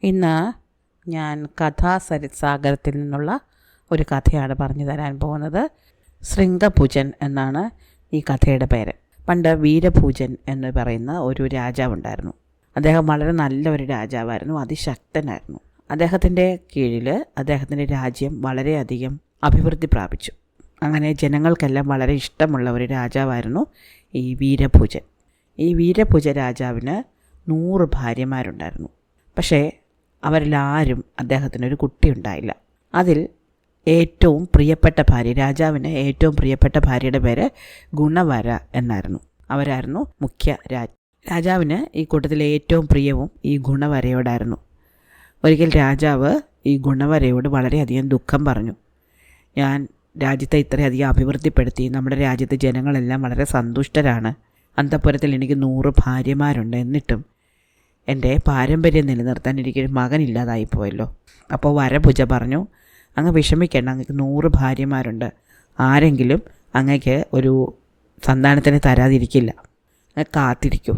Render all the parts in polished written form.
ഇന്ന് ഞാൻ കഥാസരിത്സാഗരത്തിൽ നിന്നുള്ള ഒരു കഥയാണ് പറഞ്ഞു തരാൻ പോകുന്നത്. ശൃംഗപൂജൻ എന്നാണ് ഈ കഥയുടെ പേര്. പണ്ട് വീരപൂജൻ എന്ന് പറയുന്ന ഒരു രാജാവുണ്ടായിരുന്നു. അദ്ദേഹം വളരെ നല്ലൊരു രാജാവായിരുന്നു, അതിശക്തനായിരുന്നു. അദ്ദേഹത്തിൻ്റെ കീഴിൽ അദ്ദേഹത്തിൻ്റെ രാജ്യം വളരെയധികം അഭിവൃദ്ധി പ്രാപിച്ചു. അങ്ങനെ ജനങ്ങൾക്കെല്ലാം വളരെ ഇഷ്ടമുള്ള ഒരു രാജാവായിരുന്നു ഈ വീരപൂജൻ. ഈ വീരപൂജ രാജാവിന് 100 ഭാര്യമാരുണ്ടായിരുന്നു. പക്ഷേ അവരിലാരും അദ്ദേഹത്തിനൊരു കുട്ടി ഉണ്ടായില്ല. അതിൽ ഏറ്റവും പ്രിയപ്പെട്ട ഭാര്യ, രാജാവിന് ഏറ്റവും പ്രിയപ്പെട്ട ഭാര്യയുടെ പേര് ഗുണവര എന്നായിരുന്നു. അവരായിരുന്നു മുഖ്യ രാജാവിന് ഈ കൂട്ടത്തിലെ ഏറ്റവും പ്രിയവും ഈ ഗുണവരയോടായിരുന്നു. ഒരിക്കൽ രാജാവ് ഈ ഗുണവരയോട് വളരെയധികം ദുഃഖം പറഞ്ഞു. ഞാൻ രാജ്യത്തെ ഇത്രയധികം അഭിവൃദ്ധിപ്പെടുത്തി, നമ്മുടെ രാജ്യത്തെ ജനങ്ങളെല്ലാം വളരെ സന്തുഷ്ടരാണ്. അന്തഃപുരത്തിൽ എനിക്ക് 100 ഭാര്യമാരുണ്ട്, എന്നിട്ടും എൻ്റെ പാരമ്പര്യം നിലനിർത്താൻ എനിക്കൊരു മകനില്ലാതായി പോയല്ലോ. അപ്പോൾ വരഭുജ പറഞ്ഞു, അങ്ങ് വിഷമിക്കേണ്ട, അങ്ങക്ക് 100 ഭാര്യമാരുണ്ട്, ആരെങ്കിലും അങ്ങക്ക് ഒരു സന്താനത്തിന് തരാതിരിക്കില്ല, അങ്ങ് കാത്തിരിക്കൂ.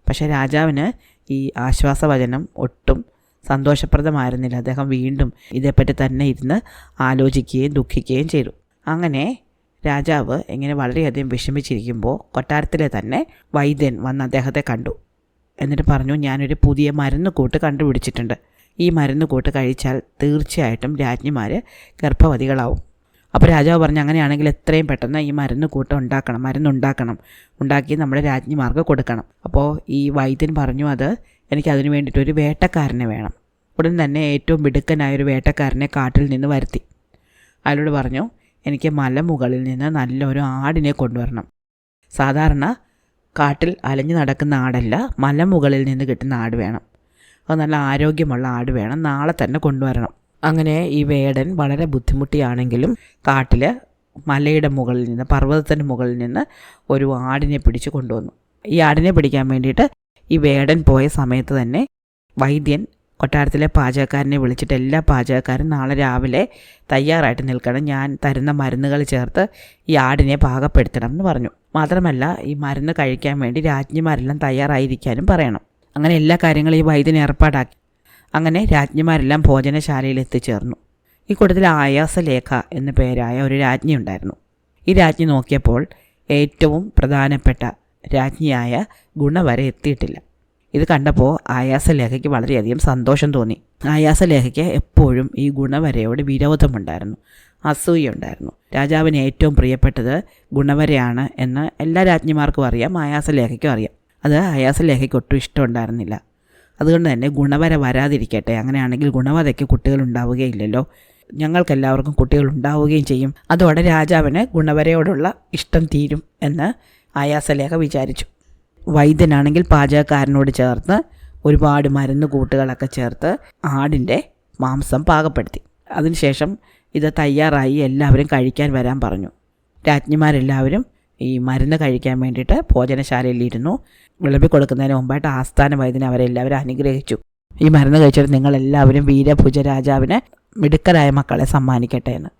പക്ഷേ രാജാവിന് ഈ ആശ്വാസവചനം ഒട്ടും സന്തോഷപ്രദമായിരുന്നില്ല. അദ്ദേഹം വീണ്ടും ഇതേപ്പറ്റി തന്നെ ഇരുന്ന് ആലോചിക്കുകയും ദുഃഖിക്കുകയും ചെയ്തു. അങ്ങനെ രാജാവ് ഇങ്ങനെ വളരെയധികം വിഷമിച്ചിരിക്കുമ്പോൾ കൊട്ടാരത്തിലെ തന്നെ വൈദ്യൻ വന്ന് അദ്ദേഹത്തെ കണ്ടു. എന്നിട്ട് പറഞ്ഞു, ഞാനൊരു പുതിയ മരുന്നുകൂട്ട് കണ്ടുപിടിച്ചിട്ടുണ്ട്. ഈ മരുന്നുകൂട്ട് കഴിച്ചാൽ തീർച്ചയായിട്ടും രാജ്ഞിമാർ ഗർഭവതികളാവും. അപ്പോൾ രാജാവ് പറഞ്ഞു, അങ്ങനെയാണെങ്കിൽ എത്രയും പെട്ടെന്ന് ഈ മരുന്നുകൂട്ട് ഉണ്ടാക്കി നമ്മുടെ രാജ്ഞിമാർക്ക് കൊടുക്കണം. അപ്പോൾ ഈ വൈദ്യൻ പറഞ്ഞു, എനിക്കതിന് വേണ്ടിയിട്ടൊരു വേട്ടക്കാരനെ വേണം. ഉടൻ തന്നെ ഏറ്റവും മിടുക്കനായൊരു വേട്ടക്കാരനെ കാട്ടിൽ നിന്ന് വരുത്തി. അയാളോട് പറഞ്ഞു, എനിക്ക് മലമുകളിൽ നിന്ന് നല്ലൊരു ആടിനെ കൊണ്ടുവരണം. സാധാരണ കാട്ടിൽ അലഞ്ഞു നടക്കുന്ന ആടല്ല, മലമുകളിൽ നിന്ന് കിട്ടുന്ന ആട് വേണം. അത് നല്ല ആരോഗ്യമുള്ള ആട് വേണം, നാളെ തന്നെ കൊണ്ടുവരണം. അങ്ങനെ ഈ വേടൻ വളരെ ബുദ്ധിമുട്ടിയാണെങ്കിലും കാട്ടിൽ മലയുടെ മുകളിൽ നിന്ന്, പർവ്വതത്തിൻ്റെ മുകളിൽ നിന്ന് ഒരു ആടിനെ പിടിച്ച് കൊണ്ടുവന്നു. ഈ ആടിനെ പിടിക്കാൻ വേണ്ടിയിട്ട് ഈ വേടൻ പോയ സമയത്ത് തന്നെ വൈദ്യൻ കൊട്ടാരത്തിലെ പാചകക്കാരനെ വിളിച്ചിട്ട്, എല്ലാ പാചകക്കാരും നാളെ രാവിലെ തയ്യാറായിട്ട് നിൽക്കണം, ഞാൻ തരുന്ന മരുന്നുകൾ ചേർത്ത് ഈ ആടിനെ പാകപ്പെടുത്തണം എന്ന് പറഞ്ഞു. മാത്രമല്ല ഈ മരുന്ന് കഴിക്കാൻ വേണ്ടി രാജ്ഞിമാരെല്ലാം തയ്യാറായിരിക്കാനും പറയണം. അങ്ങനെ എല്ലാ കാര്യങ്ങളും ഈ വൈദ്യൻ ഏർപ്പാടാക്കി. അങ്ങനെ രാജ്ഞിമാരെല്ലാം ഭോജനശാലയിൽ എത്തിച്ചേർന്നു. ഈ കൂട്ടത്തിൽ ആയാസലേഖ എന്ന പേരായ ഒരു രാജ്ഞി ഉണ്ടായിരുന്നു. ഈ രാജ്ഞി നോക്കിയപ്പോൾ ഏറ്റവും പ്രധാനപ്പെട്ട രാജ്ഞിയായ ഗുണവര എത്തിയിട്ടില്ല. ഇത് കണ്ടപ്പോൾ ആയാസലേഖയ്ക്ക് വളരെയധികം സന്തോഷം തോന്നി. ആയാസലേഖയ്ക്ക് എപ്പോഴും ഈ ഗുണവരയോട് വിരോധമുണ്ടായിരുന്നു, അസൂയുണ്ടായിരുന്നു. രാജാവിന് ഏറ്റവും പ്രിയപ്പെട്ടത് ഗുണവരയാണ് എന്ന് എല്ലാ രാജ്ഞിമാർക്കും അറിയാം, ആയാസലേഖയ്ക്കും അറിയാം. അത് ആയാസലേഖയ്ക്ക് ഒട്ടും ഇഷ്ടമുണ്ടായിരുന്നില്ല. അതുകൊണ്ട് തന്നെ ഗുണവര വരാതിരിക്കട്ടെ, അങ്ങനെയാണെങ്കിൽ ഗുണവരയ്ക്ക് കുട്ടികൾ ഉണ്ടാവുകയില്ലല്ലോ, ഞങ്ങൾക്കെല്ലാവർക്കും കുട്ടികൾ ഉണ്ടാവുകയും ചെയ്യും, അതോടെ രാജാവിന് ഗുണവരയോടുള്ള ഇഷ്ടം തീരും എന്ന് ആയാസലേഖ വിചാരിച്ചു. വൈദ്യനാണെങ്കിൽ പാചകക്കാരനോട് ചേർന്ന് ഒരുപാട് മരുന്ന് കൂട്ടുകളൊക്കെ ചേർത്ത് ആടിൻ്റെ മാംസം പാകപ്പെടുത്തി. അതിനുശേഷം ഇത് തയ്യാറായി എല്ലാവരും കഴിക്കാൻ വരാൻ പറഞ്ഞു. രാജ്ഞിമാരെല്ലാവരും ഈ മരുന്ന് കഴിക്കാൻ വേണ്ടിയിട്ട് ഭോജനശാലയിലിരുന്നു. വിളമ്പി കൊടുക്കുന്നതിന് മുമ്പായിട്ട് ആസ്ഥാന വൈദ്യനെ അവരെല്ലാവരും അനുഗ്രഹിച്ചു. ഈ മരുന്ന് കഴിച്ചിട്ട് നിങ്ങളെല്ലാവരും വീരഭുജ രാജാവിന് മിടുക്കരായ മക്കളെ സമ്മാനിക്കട്ടെ എന്ന്.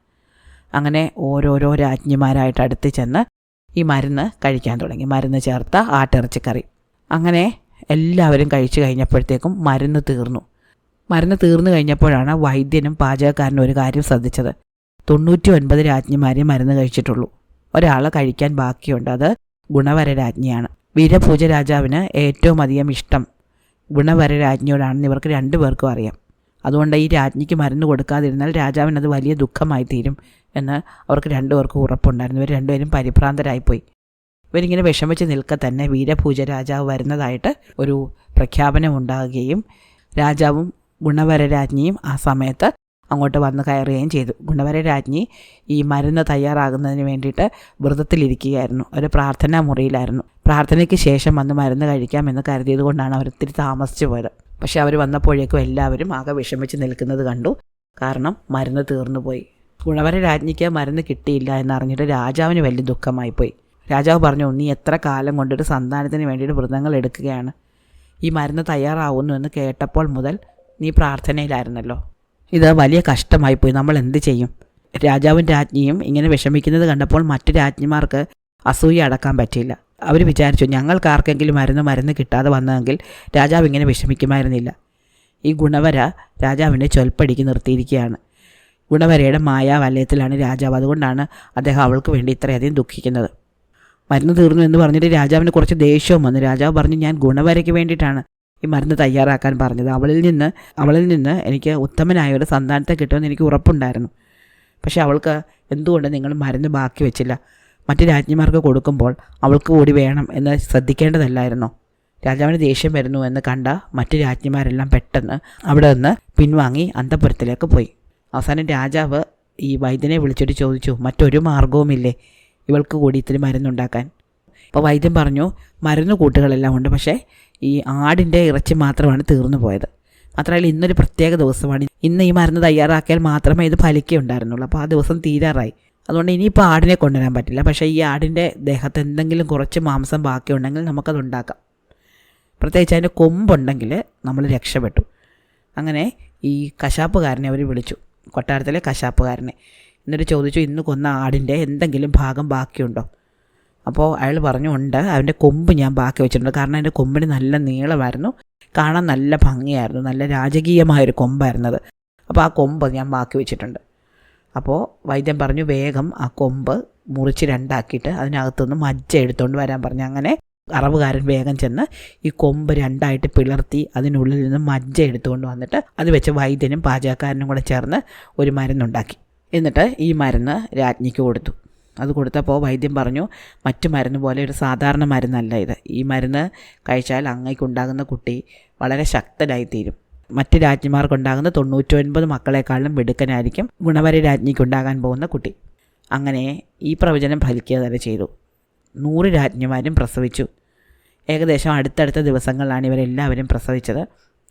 അങ്ങനെ ഓരോരോ രാജ്ഞിമാരായിട്ട് അടുത്ത് ചെന്ന് ഈ മരുന്ന് കഴിക്കാൻ തുടങ്ങി. മരുന്ന് ചേർത്ത ആട്ടിറച്ചിക്കറി. അങ്ങനെ എല്ലാവരും കഴിച്ചു കഴിഞ്ഞപ്പോഴത്തേക്കും മരുന്ന് തീർന്നു. മരുന്ന് തീർന്നു കഴിഞ്ഞപ്പോഴാണ് വൈദ്യനും പാചകക്കാരനും ഒരു കാര്യം ശ്രദ്ധിച്ചത്. 99 രാജ്ഞിമാരെ മരുന്ന് കഴിച്ചിട്ടുള്ളൂ, ഒരാൾ കഴിക്കാൻ ബാക്കിയുണ്ട്. അത് ഗുണവര രാജ്ഞിയാണ്. വീരഭൂജ രാജാവിന് ഏറ്റവും അധികം ഇഷ്ടം ഗുണവര രാജ്ഞിയോടാണെന്ന് ഇവർക്ക് 2 പേർക്കും അറിയാം. അതുകൊണ്ട് ഈ രാജ്ഞിക്ക് മരുന്ന് കൊടുക്കാതിരുന്നാൽ രാജാവിനത് വലിയ ദുഃഖമായി തീരും എന്ന് അവർക്ക് 2 പേർക്കും ഉറപ്പുണ്ടായിരുന്നു. ഇവർ 2 പേരും പരിഭ്രാന്തരായിപ്പോയി. ഇവരിങ്ങനെ വിഷമിച്ച് നിൽക്കെ തന്നെ വീരഭൂജ രാജാവ് വരുന്നതായിട്ട് ഒരു പ്രഖ്യാപനം ഉണ്ടാകുകയും രാജാവും ഗുണവര രാജ്ഞിയും ആ സമയത്ത് അങ്ങോട്ട് വന്ന് കയറുകയും ചെയ്തു. ഗുണവര രാജ്ഞി ഈ മരുന്ന് തയ്യാറാകുന്നതിന് വേണ്ടിയിട്ട് വ്രതത്തിലിരിക്കുകയായിരുന്നു. ഒരു പ്രാർത്ഥനാ മുറിയിലായിരുന്നു. പ്രാർത്ഥനയ്ക്ക് ശേഷം വന്ന് മരുന്ന് കഴിക്കാമെന്ന് കരുതിയത് കൊണ്ടാണ് അവർ ഇത്തിരി താമസിച്ചു പോയത്. പക്ഷെ അവർ വന്നപ്പോഴേക്കും എല്ലാവരും ആകെ വിഷമിച്ച് നിൽക്കുന്നത് കണ്ടു. കാരണം മരുന്ന് തീർന്നു പോയി. ഗുണവര രാജ്ഞിക്ക് മരുന്ന് കിട്ടിയില്ല എന്നറിഞ്ഞിട്ട് രാജാവിന് വലിയ ദുഃഖമായിപ്പോയി. രാജാവ് പറഞ്ഞു, നീ എത്ര കാലം കൊണ്ടൊരു സന്താനത്തിന് വേണ്ടിയിട്ട് വ്രതങ്ങൾ എടുക്കുകയാണ്, ഈ മരുന്ന് തയ്യാറാവുന്നു എന്ന് കേട്ടപ്പോൾ മുതൽ നീ പ്രാർത്ഥനയിലായിരുന്നല്ലോ, ഇത് വലിയ കഷ്ടമായിപ്പോയി, നമ്മൾ എന്ത് ചെയ്യും? രാജാവും രാജ്ഞിയും ഇങ്ങനെ വിഷമിക്കുന്നത് കണ്ടപ്പോൾ മറ്റു രാജ്ഞിമാർക്ക് അസൂയ അടക്കാൻ പറ്റിയില്ല. അവർ വിചാരിച്ചു, ഞങ്ങൾക്കാർക്കെങ്കിലും മരുന്ന് കിട്ടാതെ വന്നതെങ്കിൽ രാജാവ് ഇങ്ങനെ വിഷമിക്കുമായിരുന്നില്ല. ഈ ഗുണവര രാജാവിനെ ചൊൽപ്പടിക്ക് നിർത്തിയിരിക്കുകയാണ്. ഗുണവരയുടെ മായാവലയത്തിലാണ് രാജാവ്. അതുകൊണ്ടാണ് അദ്ദേഹം അവൾക്ക് വേണ്ടി ഇത്രയധികം ദുഃഖിക്കുന്നത്. മരുന്ന് തീർന്നു എന്ന് പറഞ്ഞിട്ട് രാജാവിന് കുറച്ച് ദേഷ്യവും വന്നു. രാജാവ് പറഞ്ഞു, ഞാൻ ഗുണവരയ്ക്ക് വേണ്ടിയിട്ടാണ് ഈ മരുന്ന് തയ്യാറാക്കാൻ പറഞ്ഞത്. അവളിൽ നിന്ന് എനിക്ക് ഉത്തമനായ ഒരു സന്താനത്തെ കിട്ടുമെന്ന് എനിക്ക് ഉറപ്പുണ്ടായിരുന്നു. പക്ഷേ അവൾക്ക് എന്തുകൊണ്ട് നിങ്ങൾ മരുന്ന് ബാക്കി വെച്ചില്ല? മറ്റ് രാജ്ഞിമാർക്ക് കൊടുക്കുമ്പോൾ അവൾക്ക് കൂടി വേണം എന്ന് ശ്രദ്ധിക്കേണ്ടതല്ലായിരുന്നോ? രാജാവിന് ദേഷ്യം വരുന്നു എന്ന് കണ്ട മറ്റ് രാജ്ഞിമാരെല്ലാം പെട്ടെന്ന് അവിടെ നിന്ന് പിൻവാങ്ങി അന്തഃപുരത്തിലേക്ക് പോയി. അവസാനം രാജാവ് ഈ വൈദ്യനെ വിളിച്ചിട്ട് ചോദിച്ചു, മറ്റൊരു മാർഗവുമില്ലേ ഇവൾക്ക് കൂടി ഇത്തിരി മരുന്നുണ്ടാക്കാൻ? അപ്പോൾ വൈദ്യൻ പറഞ്ഞു, മരുന്ന് കൂട്ടുകളെല്ലാം ഉണ്ട്, പക്ഷേ ഈ ആടിൻ്റെ ഇറച്ചി മാത്രമാണ് തീർന്നു പോയത്. മാത്രമല്ല ഇന്നൊരു പ്രത്യേക ദിവസമാണ്. ഇന്ന് ഈ മരുന്ന് തയ്യാറാക്കിയാൽ മാത്രമേ ഇത് ഫലിക്കുകയുണ്ടായിരുന്നുള്ളൂ. അപ്പോൾ ആ ദിവസം തീരാറായി. അതുകൊണ്ട് ഇനിയിപ്പോൾ ആടിനെ കൊണ്ടുവരാൻ പറ്റില്ല. പക്ഷേ ഈ ആടിൻ്റെ ദേഹത്ത് എന്തെങ്കിലും കുറച്ച് മാംസം ബാക്കിയുണ്ടെങ്കിൽ നമുക്കതുണ്ടാക്കാം. പ്രത്യേകിച്ച് അതിൻ്റെ കൊമ്പുണ്ടെങ്കിൽ നമ്മൾ രക്ഷപ്പെട്ടു. അങ്ങനെ ഈ കശാപ്പുകാരനെ അവർ വിളിച്ചു, കൊട്ടാരത്തിലെ കശാപ്പുകാരനെ. എന്നിട്ട് ചോദിച്ചു, ഇന്ന് കൊന്ന ആടിൻ്റെ എന്തെങ്കിലും ഭാഗം ബാക്കിയുണ്ടോ? അപ്പോൾ അയാൾ പറഞ്ഞു, ഉണ്ട്, അതിൻ്റെ കൊമ്പ് ഞാൻ ബാക്കി വെച്ചിട്ടുണ്ട്. കാരണം അതിൻ്റെ കൊമ്പിന് നല്ല നീളമായിരുന്നു, കാണാൻ നല്ല ഭംഗിയായിരുന്നു, നല്ല രാജകീയമായൊരു കൊമ്പായിരുന്നത്. അപ്പോൾ ആ കൊമ്പ് ഞാൻ ബാക്കി വെച്ചിട്ടുണ്ട്. അപ്പോൾ വൈദ്യൻ പറഞ്ഞു, വേഗം ആ കൊമ്പ് മുറിച്ച് രണ്ടാക്കിയിട്ട് അതിനകത്തുനിന്ന് മജ്ജ എടുത്തുകൊണ്ട് വരാൻ പറഞ്ഞു. അങ്ങനെ അറവുകാരൻ വേഗം ചെന്ന് ഈ കൊമ്പ് രണ്ടായിട്ട് പിളർത്തി അതിനുള്ളിൽ നിന്ന് മജ്ജ എടുത്തുകൊണ്ട് വന്നിട്ട് അത് വെച്ച് വൈദ്യനും പാചകക്കാരനും കൂടെ ചേർന്ന് ഒരു മരുന്നുണ്ടാക്കി. എന്നിട്ട് ഈ മരുന്ന് രാജ്ഞിക്ക് കൊടുത്തു. അത് കൊടുത്തപ്പോൾ വൈദ്യൻ പറഞ്ഞു, മറ്റു മരുന്ന് പോലെ ഒരു സാധാരണ മരുന്നല്ല ഇത്. ഈ മരുന്ന് കഴിച്ചാൽ അങ്ങേക്കുണ്ടാകുന്ന കുട്ടി വളരെ ശക്തനായിത്തീരും. മറ്റ് രാജ്ഞിമാർക്കുണ്ടാകുന്ന 99 മക്കളെക്കാളും മിടുക്കനായിരിക്കും ഗുണവര രാജ്ഞിക്കുണ്ടാകാൻ പോകുന്ന കുട്ടി. അങ്ങനെ ഈ പ്രവചനം ഫലിക്കുക തന്നെ ചെയ്തു. 100 രാജ്ഞിമാരും പ്രസവിച്ചു. ഏകദേശം അടുത്തടുത്ത ദിവസങ്ങളിലാണ് ഇവരെല്ലാവരും പ്രസവിച്ചത്.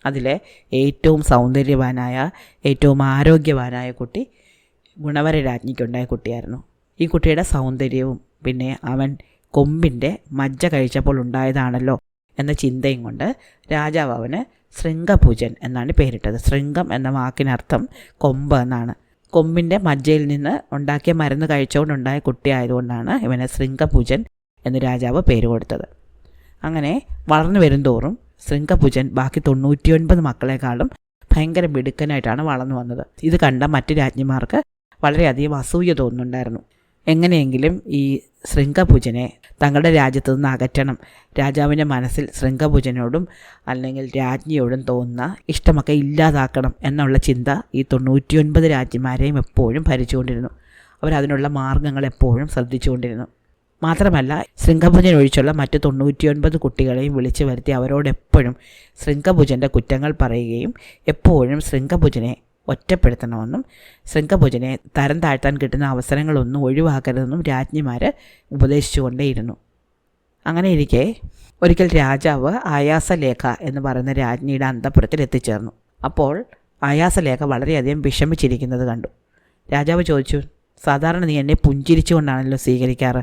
അതിലെ ഏറ്റവും സൗന്ദര്യവാനായ, ഏറ്റവും ആരോഗ്യവാനായ കുട്ടി ഗുണവര രാജ്ഞിക്കുണ്ടായ കുട്ടിയായിരുന്നു. ഈ കുട്ടിയുടെ സൗന്ദര്യവും പിന്നെ അവൻ കൊമ്പിൻ്റെ മജ്ജ കഴിച്ചപ്പോൾ ഉണ്ടായതാണല്ലോ എന്ന ചിന്തയും കൊണ്ട് രാജാവ് അവന് ശൃംഗഭുജൻ എന്നാണ് പേരിട്ടത്. ശൃംഗം എന്ന വാക്കിനർത്ഥം കൊമ്പ് എന്നാണ്. കൊമ്പിൻ്റെ മജ്ജയിൽ നിന്ന് ഉണ്ടാക്കിയ മരുന്ന് കഴിച്ചുകൊണ്ടുണ്ടായ കുട്ടിയായതുകൊണ്ടാണ് ഇവന് ശൃംഗഭുജൻ എന്ന് രാജാവ് പേര് കൊടുത്തത്. അങ്ങനെ വളർന്നു വരുംതോറും ശൃംഗഭുജൻ ബാക്കി 99 മക്കളെക്കാളും ഭയങ്കര മിടുക്കനായിട്ടാണ് വളർന്നു വന്നത്. ഇത് കണ്ട മറ്റ് രാജ്ഞിമാർക്ക് വളരെയധികം അസൂയ തോന്നുന്നുണ്ടായിരുന്നു. എങ്ങനെയെങ്കിലും ഈ ശൃംഗഭുജനെ തങ്ങളുടെ രാജ്യത്തു നിന്ന് അകറ്റണം. രാജാവിൻ്റെ മനസ്സിൽ ശൃംഗഭുജനോടും അല്ലെങ്കിൽ രാജ്ഞിയോടും തോന്നുന്ന ഇഷ്ടമൊക്കെ ഇല്ലാതാക്കണം എന്നുള്ള ചിന്ത ഈ 99 രാജ്ഞിമാരെയും എപ്പോഴും ഭരിച്ചുകൊണ്ടിരുന്നു. അവരതിനുള്ള മാർഗങ്ങൾ എപ്പോഴും ശ്രദ്ധിച്ചുകൊണ്ടിരുന്നു. മാത്രമല്ല ശൃംഗഭുജൻ ഒഴിച്ചുള്ള മറ്റ് 99 കുട്ടികളെയും വിളിച്ചു വരുത്തി അവരോടെപ്പോഴും ശൃംഗഭുജൻ്റെ കുറ്റങ്ങൾ പറയുകയും എപ്പോഴും ശൃംഗഭുജനെ ഒറ്റപ്പെടുത്തണമെന്നും ശൃംഗഭുജനെ തരം താഴ്ത്താൻ കിട്ടുന്ന അവസരങ്ങളൊന്നും ഒഴിവാക്കരുതെന്നും രാജ്ഞിമാർ ഉപദേശിച്ചുകൊണ്ടേയിരുന്നു. അങ്ങനെ ഇരിക്കെ ഒരിക്കൽ രാജാവ് ആയാസലേഖ എന്ന് പറയുന്ന രാജ്ഞിയുടെ അന്തഃപുരത്തിൽ എത്തിച്ചേർന്നു. അപ്പോൾ ആയാസലേഖ വളരെയധികം വിഷമിച്ചിരിക്കുന്നത് കണ്ടു. രാജാവ് ചോദിച്ചു, സാധാരണ നീ എന്നെ പുഞ്ചിരിച്ചുകൊണ്ടാണല്ലോ സ്വീകരിക്കാറ്,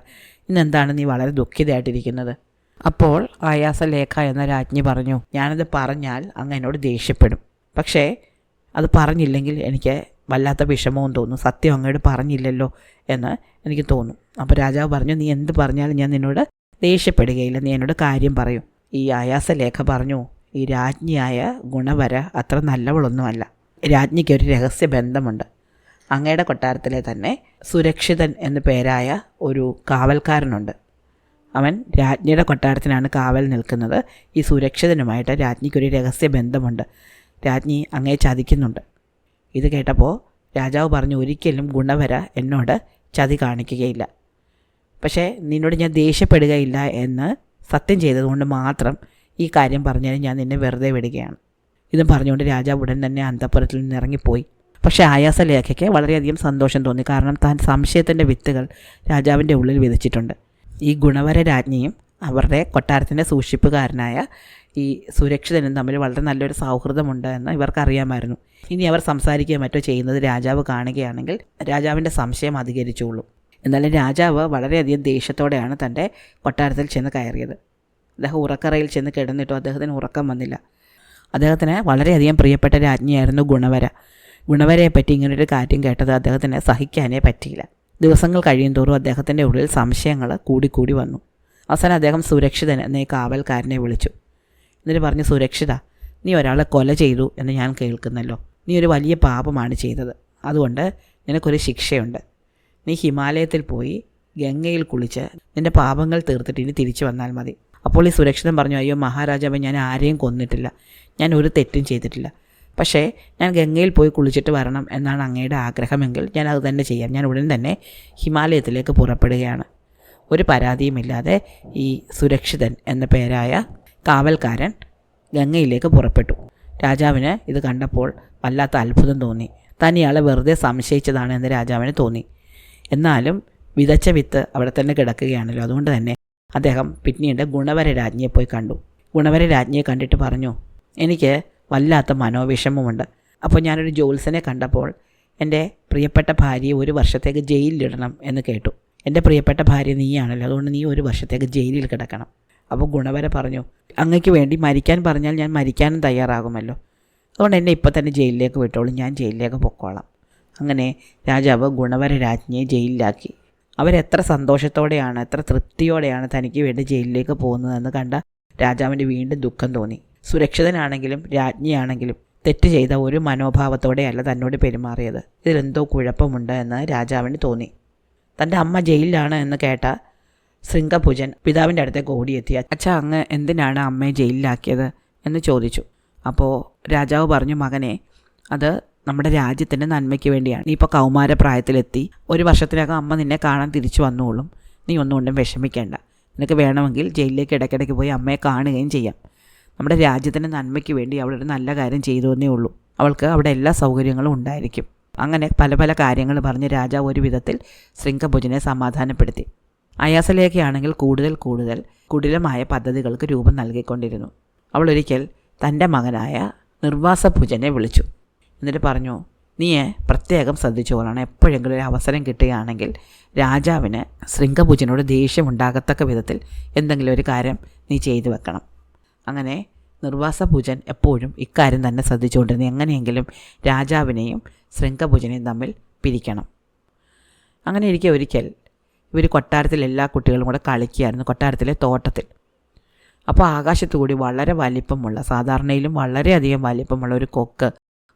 ഇന്നെന്താണ് നീ വളരെ ദുഃഖിതയായിട്ടിരിക്കുന്നത്? അപ്പോൾ ആയാസലേഖ എന്ന രാജ്ഞി പറഞ്ഞു, ഞാനത് പറഞ്ഞാൽ അങ്ങ് എന്നോട് ദേഷ്യപ്പെടും. പക്ഷേ അത് പറഞ്ഞില്ലെങ്കിൽ എനിക്ക് വല്ലാത്ത വിഷമവും തോന്നും. സത്യം അങ്ങോട്ട് പറഞ്ഞില്ലല്ലോ എന്ന് എനിക്ക് തോന്നും. അപ്പോൾ രാജാവ് പറഞ്ഞു, നീ എന്ത് പറഞ്ഞാലും ഞാൻ നിന്നോട് ദേഷ്യപ്പെടുകയില്ല, നീ എന്നോട് കാര്യം പറയൂ. ഈ ആയാസലേഖ പറഞ്ഞു, ഈ രാജ്ഞിയായ ഗുണവര അത്ര നല്ലവളൊന്നുമല്ല. രാജ്ഞിക്ക് ഒരു രഹസ്യ ബന്ധമുണ്ട്. അങ്ങയുടെ കൊട്ടാരത്തിലെ തന്നെ സുരക്ഷിതൻ എന്നു പേരായ ഒരു കാവൽക്കാരനുണ്ട്. അവൻ രാജ്ഞിയുടെ കൊട്ടാരത്തിനാണ് കാവൽ നിൽക്കുന്നത്. ഈ സുരക്ഷിതനുമായിട്ട് രാജ്ഞിക്കൊരു രഹസ്യ ബന്ധമുണ്ട്. രാജ്ഞി അങ്ങയെ ചതിക്കുന്നുണ്ട്. ഇത് കേട്ടപ്പോൾ രാജാവ് പറഞ്ഞു, ഒരിക്കലും ഗുണവര എന്നോട് ചതി കാണിക്കുകയില്ല. പക്ഷേ നിന്നോട് ഞാൻ ദേഷ്യപ്പെടുകയില്ല എന്ന് സത്യം ചെയ്തതുകൊണ്ട് മാത്രം ഈ കാര്യം പറഞ്ഞാൽ ഞാൻ നിന്നെ വെറുതെ വിടുകയാണ്. ഇതും പറഞ്ഞുകൊണ്ട് രാജാവ് ഉടൻ തന്നെ അന്തഃപുരത്തിൽ നിന്ന് ഇറങ്ങിപ്പോയി. പക്ഷേ ആയാസലേഖയ്ക്ക് വളരെയധികം സന്തോഷം തോന്നി. കാരണം താൻ സംശയത്തിൻ്റെ വിത്തുകൾ രാജാവിൻ്റെ ഉള്ളിൽ വിതച്ചിട്ടുണ്ട്. ഈ ഗുണവര രാജ്ഞിയും അവരുടെ കൊട്ടാരത്തിൻ്റെ സൂക്ഷിപ്പുകാരനായ ഈ സുരക്ഷിതനും തമ്മിൽ വളരെ നല്ലൊരു സൗഹൃദമുണ്ട് എന്ന് ഇവർക്കറിയാമായിരുന്നു. ഇനി അവർ സംസാരിക്കുകയോ മറ്റോ ചെയ്യുന്നത് രാജാവ് കാണുകയാണെങ്കിൽ രാജാവിൻ്റെ സംശയം അധികരിച്ചുള്ളൂ. എന്നാലും രാജാവ് വളരെയധികം ദേഷ്യത്തോടെയാണ് തൻ്റെ കൊട്ടാരത്തിൽ ചെന്ന് കയറിയത്. അദ്ദേഹം ഉറക്കറയിൽ ചെന്ന് കിടന്നിട്ടോ അദ്ദേഹത്തിന് ഉറക്കം വന്നില്ല. അദ്ദേഹത്തിന് വളരെയധികം പ്രിയപ്പെട്ട രാജ്ഞിയായിരുന്നു ഗുണവര. ഗുണവരയെപ്പറ്റി ഇങ്ങനൊരു കാര്യം കേട്ടത് അദ്ദേഹത്തിന് സഹിക്കാനേ പറ്റിയില്ല. ദിവസങ്ങൾ കഴിയും തോറും അദ്ദേഹത്തിൻ്റെ ഉള്ളിൽ സംശയങ്ങൾ കൂടിക്കൂടി വന്നു. അവസാനം അദ്ദേഹം സുരക്ഷിതൻ എന്ന ഈ കാവൽക്കാരനെ വിളിച്ചു. എന്നിട്ട് പറഞ്ഞു, സുരക്ഷിത, നീ ഒരാളെ കൊല ചെയ്തു എന്ന് ഞാൻ കേൾക്കുന്നല്ലോ. നീ ഒരു വലിയ പാപമാണ് ചെയ്തത്. അതുകൊണ്ട് നിനക്കൊരു ശിക്ഷയുണ്ട്. നീ ഹിമാലയത്തിൽ പോയി ഗംഗയിൽ കുളിച്ച് നിൻ്റെ പാപങ്ങൾ തീർത്തിട്ട് ഇനി തിരിച്ചു വന്നാൽ മതി. അപ്പോൾ ഈ സുരക്ഷിതൻ പറഞ്ഞു, അയ്യോ മഹാരാജാവേ, ഞാൻ ആരെയും കൊന്നിട്ടില്ല, ഞാൻ ഒരു തെറ്റും ചെയ്തിട്ടില്ല. പക്ഷേ ഞാൻ ഗംഗയിൽ പോയി കുളിച്ചിട്ട് വരണം എന്നാണ് അങ്ങയുടെ ആഗ്രഹമെങ്കിൽ ഞാൻ അത് തന്നെ ചെയ്യാം. ഞാൻ ഉടൻ തന്നെ ഹിമാലയത്തിലേക്ക് പുറപ്പെടുകയാണ്. ഒരു പരാതിയുമില്ലാതെ ഈ സുരക്ഷിതൻ എന്ന പേരായ കാവൽക്കാരൻ ഗംഗയിലേക്ക് പുറപ്പെട്ടു. രാജാവിന് ഇത് കണ്ടപ്പോൾ വല്ലാത്ത അത്ഭുതം തോന്നി. താൻ ഇയാളെ വെറുതെ സംശയിച്ചതാണ് എന്ന് രാജാവിന് തോന്നി. എന്നാലും വിതച്ച വിത്ത് അവിടെ തന്നെ കിടക്കുകയാണല്ലോ. അതുകൊണ്ട് തന്നെ അദ്ദേഹം പിന്നീട് ഗുണവര രാജ്ഞിയെ പോയി കണ്ടു. ഗുണവര രാജ്ഞിയെ കണ്ടിട്ട് പറഞ്ഞു, എനിക്ക് വല്ലാത്ത മനോവിഷമമുണ്ട്. അപ്പോൾ ഞാനൊരു ജ്യോത്സ്യനെ കണ്ടപ്പോൾ എൻ്റെ പ്രിയപ്പെട്ട ഭാര്യയെ 1 വർഷത്തേക്ക് ജയിലിലിടണം എന്ന് കേട്ടു. എൻ്റെ പ്രിയപ്പെട്ട ഭാര്യ നീയാണല്ലോ, അതുകൊണ്ട് നീ 1 വർഷത്തേക്ക് ജയിലിൽ കിടക്കണം. അപ്പോൾ ഗുണവര പറഞ്ഞു, അങ്ങയ്ക്ക് വേണ്ടി മരിക്കാൻ പറഞ്ഞാൽ ഞാൻ മരിക്കാനും തയ്യാറാകുമല്ലോ, അതുകൊണ്ട് എന്നെ ഇപ്പോൾ തന്നെ ജയിലിലേക്ക് വിട്ടോളൂ, ഞാൻ ജയിലിലേക്ക് പൊക്കോളാം. അങ്ങനെ രാജാവ് ഗുണവര രാജ്ഞിയെ ജയിലിലാക്കി. അവരെത്ര സന്തോഷത്തോടെയാണ്, എത്ര തൃപ്തിയോടെയാണ് തനിക്ക് വേണ്ടി ജയിലിലേക്ക് പോകുന്നതെന്ന് കണ്ട രാജാവിന് വീണ്ടും ദുഃഖം തോന്നി. സുരക്ഷിതനാണെങ്കിലും രാജ്ഞിയാണെങ്കിലും തെറ്റ് ചെയ്ത ഒരു മനോഭാവത്തോടെയല്ല തന്നോട് പെരുമാറിയത്. ഇതിലെന്തോ കുഴപ്പമുണ്ട് എന്ന് രാജാവിന് തോന്നി. തൻ്റെ അമ്മ ജയിലിലാണ് എന്ന് കേട്ട ശൃംഗഭുജൻ പിതാവിൻ്റെ അടുത്തേക്ക് ഓടിയെത്തി. അച്ഛാ, അങ്ങ് എന്തിനാണ് അമ്മയെ ജയിലിലാക്കിയത് എന്ന് ചോദിച്ചു. അപ്പോൾ രാജാവ് പറഞ്ഞു, മകനെ, അത് നമ്മുടെ രാജ്യത്തിൻ്റെ നന്മയ്ക്ക് വേണ്ടിയാണ്. നീ ഇപ്പോൾ കൗമാരപ്രായത്തിലെത്തി, 1 വർഷത്തിനകം അമ്മ നിന്നെ കാണാൻ തിരിച്ചു വന്നോളും. നീ ഒന്നുകൊണ്ടും വിഷമിക്കേണ്ട. നിനക്ക് വേണമെങ്കിൽ ജയിലിലേക്ക് ഇടയ്ക്കിടയ്ക്ക് പോയി അമ്മയെ കാണുകയും ചെയ്യാം. നമ്മുടെ രാജ്യത്തിൻ്റെ നന്മയ്ക്ക് വേണ്ടി അവളൊരു നല്ല കാര്യം ചെയ്തു എന്നേ ഉള്ളൂ. അവൾക്ക് അവിടെ എല്ലാ സൗകര്യങ്ങളും ഉണ്ടായിരിക്കും. അങ്ങനെ പല പല കാര്യങ്ങൾ പറഞ്ഞ് രാജാവ് ഒരു വിധത്തിൽ ശൃംഗഭുജനെ സമാധാനപ്പെടുത്തി. അയാസലേഖയാണെങ്കിൽ കൂടുതൽ കുടിലമായ പദ്ധതികൾക്ക് രൂപം നൽകിക്കൊണ്ടിരുന്നു. അവൾ ഒരിക്കൽ തൻ്റെ മകനായ നിർവാസഭുജനെ വിളിച്ചു. എന്നിട്ട് പറഞ്ഞു, നീ പ്രത്യേകം ശ്രദ്ധിച്ചുകൊള്ളണം. എപ്പോഴെങ്കിലും ഒരു അവസരം കിട്ടുകയാണെങ്കിൽ രാജാവിന് ശൃംഗഭുജനോട് ദേഷ്യമുണ്ടാകത്തക്ക വിധത്തിൽ എന്തെങ്കിലും ഒരു കാര്യം നീ ചെയ്തു വെക്കണം. അങ്ങനെ നിർവാസഭുജൻ എപ്പോഴും ഇക്കാര്യം തന്നെ ശ്രദ്ധിച്ചുകൊണ്ടിരുന്നു. എങ്ങനെയെങ്കിലും രാജാവിനെയും ശൃംഗഭുജനെയും തമ്മിൽ പിരിക്കണം. അങ്ങനെ ഇരിക്കെ ഒരിക്കൽ ഇവർ കൊട്ടാരത്തിൽ എല്ലാ കുട്ടികളും കൂടെ കളിക്കുകയായിരുന്നു, കൊട്ടാരത്തിലെ തോട്ടത്തിൽ. അപ്പോൾ ആകാശത്തുകൂടി വളരെ വലിപ്പമുള്ള, സാധാരണയിലും വളരെയധികം വലിപ്പമുള്ള ഒരു കൊക്ക്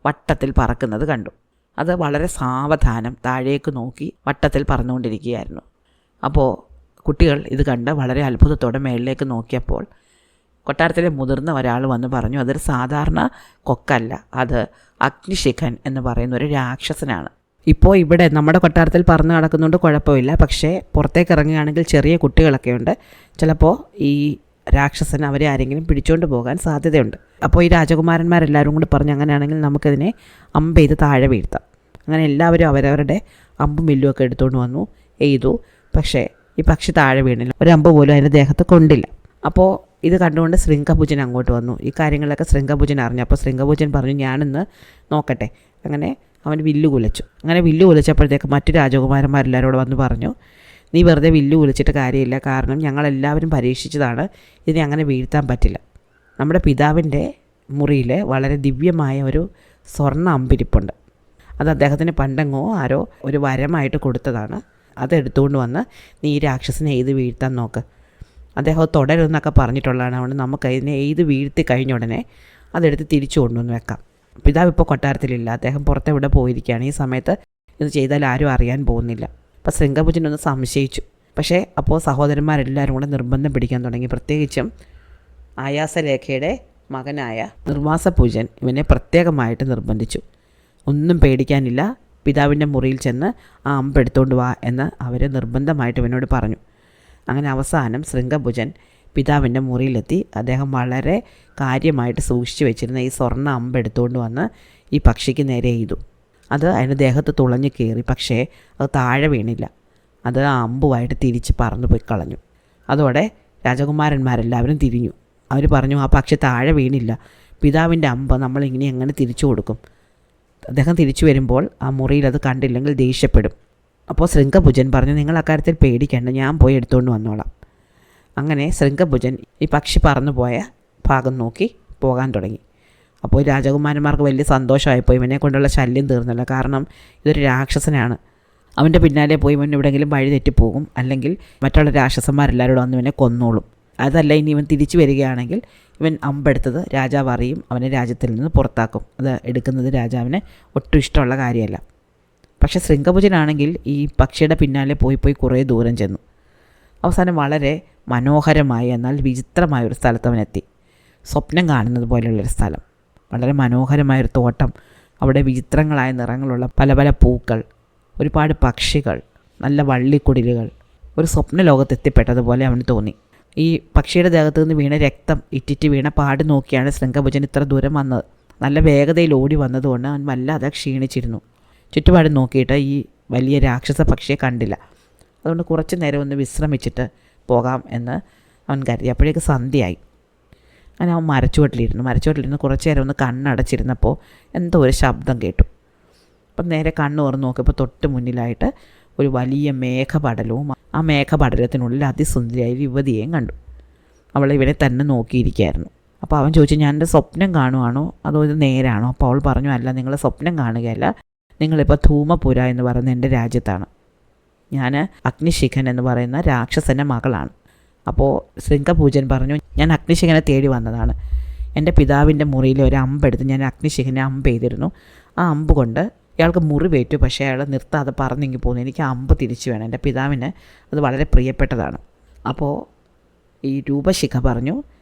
വട്ടത്തിൽ പറക്കുന്നത് കണ്ടു. അത് വളരെ സാവധാനം താഴേക്ക് നോക്കി വട്ടത്തിൽ പറന്നുകൊണ്ടിരിക്കുകയായിരുന്നു. അപ്പോൾ കുട്ടികൾ ഇത് കണ്ട് വളരെ അത്ഭുതത്തോടെ മേളിലേക്ക് നോക്കിയപ്പോൾ കൊട്ടാരത്തിലെ മുതിർന്ന ഒരാൾ വന്ന് പറഞ്ഞു, അതൊരു സാധാരണ കൊക്കല്ല, അത് അഗ്നിശിഖൻ എന്ന് പറയുന്ന ഒരു രാക്ഷസനാണ്. ഇപ്പോൾ ഇവിടെ നമ്മുടെ കൊട്ടാരത്തിൽ പറന്ന് നടക്കുന്നുണ്ട്, കുഴപ്പമില്ല. പക്ഷേ പുറത്തേക്ക് ഇറങ്ങുകയാണെങ്കിൽ ചെറിയ കുട്ടികളൊക്കെ ഉണ്ട്. ചിലപ്പോൾ ഈ രാക്ഷസൻ അവരെ ആരെങ്കിലും പിടിച്ചുകൊണ്ട് പോകാൻ സാധ്യതയുണ്ട്. അപ്പോൾ ഈ രാജകുമാരന്മാരെല്ലാവരും കൂടി പറഞ്ഞു, അങ്ങനെയാണെങ്കിൽ നമുക്കതിനെ അമ്പ് ചെയ്ത് താഴെ വീഴ്ത്താം. അങ്ങനെ എല്ലാവരും അവരവരുടെ അമ്പും വില്ലുമൊക്കെ എടുത്തുകൊണ്ട് വന്നു, എയ്തു. പക്ഷേ ഈ പക്ഷി താഴെ വീണില്ല, ഒരു അമ്പ് പോലും അതിൻ്റെ ദേഹത്ത് കൊണ്ടില്ല. അപ്പോൾ ഇത് കണ്ടുകൊണ്ട് ശൃംഗഭുജൻ അങ്ങോട്ട് വന്നു. ഈ കാര്യങ്ങളൊക്കെ ശൃംഗഭുജൻ അറിഞ്ഞു. അപ്പോൾ ശൃംഗഭുജൻ പറഞ്ഞു, ഞാനിന്ന് നോക്കട്ടെ. അങ്ങനെ അവൻ വില്ലു കുലച്ചു. അങ്ങനെ വില്ലു കുലച്ചപ്പോഴത്തേക്ക് മറ്റു രാജകുമാരന്മാരെല്ലാവരോട് വന്ന് പറഞ്ഞു, നീ വെറുതെ വില്ലു കുലച്ചിട്ട് കാര്യമില്ല, കാരണം ഞങ്ങളെല്ലാവരും പരീക്ഷിച്ചതാണ്, ഇതിനെ അങ്ങനെ വീഴ്ത്താൻ പറ്റില്ല. നമ്മുടെ പിതാവിൻ്റെ മുറിയിൽ വളരെ ദിവ്യമായ ഒരു സ്വർണ്ണ അമ്പിരിപ്പുണ്ട്. അത് അദ്ദേഹത്തിന് പണ്ടെങ്ങോ ആരോ ഒരു വരമായിട്ട് കൊടുത്തതാണ്. അതെടുത്തുകൊണ്ട് വന്ന് നീ ഈ രാക്ഷസനെ എയ്ത് വീഴ്ത്താൻ നോക്ക്. അദ്ദേഹം തുടരുന്നൊക്കെ പറഞ്ഞിട്ടുള്ളതാണ്. അതുകൊണ്ട് നമുക്ക് അതിനെ എയ്ത് വീഴ്ത്തി കഴിഞ്ഞ ഉടനെ അതെടുത്ത് തിരിച്ചു കൊണ്ടുവന്ന് വെക്കാം. പിതാവ് ഇപ്പോൾ കൊട്ടാരത്തിലില്ല, അദ്ദേഹം പുറത്തെവിടെ പോയിരിക്കുകയാണ്. ഈ സമയത്ത് ഇത് ചെയ്താൽ ആരും അറിയാൻ പോകുന്നില്ല. അപ്പോൾ ശൃംഗഭുജനൊന്ന് സംശയിച്ചു. പക്ഷേ അപ്പോൾ സഹോദരന്മാരെല്ലാവരും കൂടെ നിർബന്ധം പിടിക്കാൻ തുടങ്ങി. പ്രത്യേകിച്ചും ആയാസലേഖയുടെ മകനായ നിർവാസഭുജൻ ഇവനെ പ്രത്യേകമായിട്ട് നിർബന്ധിച്ചു. ഒന്നും പേടിക്കാനില്ല, പിതാവിൻ്റെ മുറിയിൽ ചെന്ന് ആ അമ്പ് എടുത്തുകൊണ്ട് വാ എന്ന് അവർ നിർബന്ധമായിട്ട് ഇവനോട് പറഞ്ഞു. അങ്ങനെ അവസാനം ശൃംഗഭുജൻ പിതാവിൻ്റെ മുറിയിലെത്തി. അദ്ദേഹം വളരെ കാര്യമായിട്ട് സൂക്ഷിച്ചു വെച്ചിരുന്ന ഈ സ്വർണ്ണ അമ്പ് എടുത്തുകൊണ്ട് വന്ന് ഈ പക്ഷിക്ക് നേരെ എയ്തു. അത് അതിൻ്റെ ദേഹത്ത് തുളഞ്ഞു കയറി, പക്ഷേ അത് താഴെ വീണില്ല. അത് ആ അമ്പുമായിട്ട് തിരിച്ച് പറന്നു പോയി കളഞ്ഞു. അതോടെ രാജകുമാരന്മാരെല്ലാവരും തിരിഞ്ഞു. അവർ പറഞ്ഞു, ആ പക്ഷി താഴെ വീണില്ല, പിതാവിൻ്റെ അമ്പ് നമ്മളിങ്ങനെ എങ്ങനെ തിരിച്ചു കൊടുക്കും? അദ്ദേഹം തിരിച്ചു വരുമ്പോൾ ആ മുറിയിൽ അത് കണ്ടില്ലെങ്കിൽ ദേഷ്യപ്പെടും. അപ്പോൾ ശൃംഗഭുജൻ പറഞ്ഞു, നിങ്ങൾ അക്കാര്യത്തിൽ പേടിക്കേണ്ട, ഞാൻ പോയി എടുത്തുകൊണ്ട് വന്നോളാം. അങ്ങനെ ശൃംഗഭുജൻ ഈ പക്ഷി പറന്നു പോയ ഭാഗം നോക്കി പോകാൻ തുടങ്ങി. അപ്പോൾ രാജകുമാരന്മാർക്ക് വലിയ സന്തോഷമായിപ്പോയി. ഇവനെ കൊണ്ടുള്ള ശല്യം തീർന്നില്ല, കാരണം ഇതൊരു രാക്ഷസനാണ്. അവൻ്റെ പിന്നാലെ പോയി ഇവൻ എവിടെയെങ്കിലും വഴി തെറ്റിപ്പോകും, അല്ലെങ്കിൽ മറ്റുള്ള രാക്ഷസന്മാരെല്ലാവരോടും വന്ന് ഇവനെ കൊന്നോളും. അതല്ല, ഇനി ഇവൻ തിരിച്ചു വരികയാണെങ്കിൽ ഇവൻ അമ്പെടുത്തത് രാജാവ് അറിയും, അവനെ രാജ്യത്തിൽ നിന്ന് പുറത്താക്കും. അത് എടുക്കുന്നത് രാജാവിന് ഒട്ടും ഇഷ്ടമുള്ള കാര്യമല്ല. പക്ഷേ ശൃംഗഭുജനാണെങ്കിൽ ഈ പക്ഷിയുടെ പിന്നാലെ പോയി കുറേ ദൂരം ചെന്നു. അവസാനം വളരെ മനോഹരമായി എന്നാൽ വിചിത്രമായൊരു സ്ഥലത്ത് അവനെത്തി. സ്വപ്നം കാണുന്നത് പോലെയുള്ളൊരു സ്ഥലം, വളരെ മനോഹരമായൊരു തോട്ടം, അവിടെ വിചിത്രങ്ങളായ നിറങ്ങളുള്ള പല പല പൂക്കൾ, ഒരുപാട് പക്ഷികൾ, നല്ല വള്ളിക്കുടിലുകൾ. ഒരു സ്വപ്ന ലോകത്തെത്തിപ്പെട്ടതുപോലെ അവന് തോന്നി. ഈ പക്ഷിയുടെ ദേഹത്തു നിന്ന് വീണ രക്തം ഇറ്റിറ്റ് വീണ പാട് നോക്കിയാണ് ശൃംഗഭുജൻ ഇത്ര ദൂരം വന്നത്. നല്ല വേഗതയിൽ ഓടി വന്നതുകൊണ്ട് അവൻ വല്ലാതെ ക്ഷീണിച്ചിരുന്നു. ചുറ്റുപാട് നോക്കിയിട്ട് ഈ വലിയ രാക്ഷസ പക്ഷിയെ കണ്ടില്ല. അതുകൊണ്ട് കുറച്ച് നേരം ഒന്ന് വിശ്രമിച്ചിട്ട് പോകാം എന്ന് അവൻ കരുതി. അപ്പോഴേക്ക് സന്ധ്യയായി. അങ്ങനെ അവൻ മരച്ചുവട്ടിലിരുന്ന് കുറച്ച് നേരം ഒന്ന് കണ്ണടച്ചിരുന്നപ്പോൾ എന്തോ ഒരു ശബ്ദം കേട്ടു. അപ്പം നേരെ കണ്ണ് തുറന്ന് നോക്കിയപ്പോൾ തൊട്ട് മുന്നിലായിട്ട് ഒരു വലിയ മേഘപടലവും ആ മേഘപടലത്തിനുള്ളിൽ അതിസുന്ദരിയായ യുവതിയെയും കണ്ടു. അവൾ ഇവനെ തന്നെ നോക്കിയിരിക്കുകയായിരുന്നു. അപ്പോൾ അവൻ ചോദിച്ചു, ഞാൻ എൻ്റെ സ്വപ്നം കാണുവാണോ അതോ ഇത് നേരാണോ? അപ്പോൾ അവൾ പറഞ്ഞു, അല്ല, നിങ്ങൾ സ്വപ്നം കാണുകയല്ല, നിങ്ങളിപ്പോൾ ധൂമപുര എന്ന് പറയുന്ന എൻ്റെ രാജ്യത്താണ്. ഞാൻ അഗ്നിശിഖൻ എന്ന് പറയുന്ന രാക്ഷസൻ്റെ മകളാണ്. അപ്പോൾ ശൃംഗപൂജൻ പറഞ്ഞു, ഞാൻ അഗ്നിശിഖനെ തേടി വന്നതാണ്. എൻ്റെ പിതാവിൻ്റെ മുറിയിൽ ഒരു അമ്പെടുത്ത് ഞാൻ അഗ്നിശിഖനെ അമ്പ് ചെയ്തിരുന്നു. ആ അമ്പ് കൊണ്ട് ഇയാൾക്ക് മുറിവേറ്റു. പക്ഷേ അയാൾ നിർത്താതെ പറഞ്ഞെങ്കിൽ പോകുന്നു, എനിക്ക് ആ അമ്പ് തിരിച്ചു വേണം. എൻ്റെ പിതാവിന് അത് വളരെ പ്രിയപ്പെട്ടതാണ്. അപ്പോൾ ഈ രൂപശിഖ പറഞ്ഞു,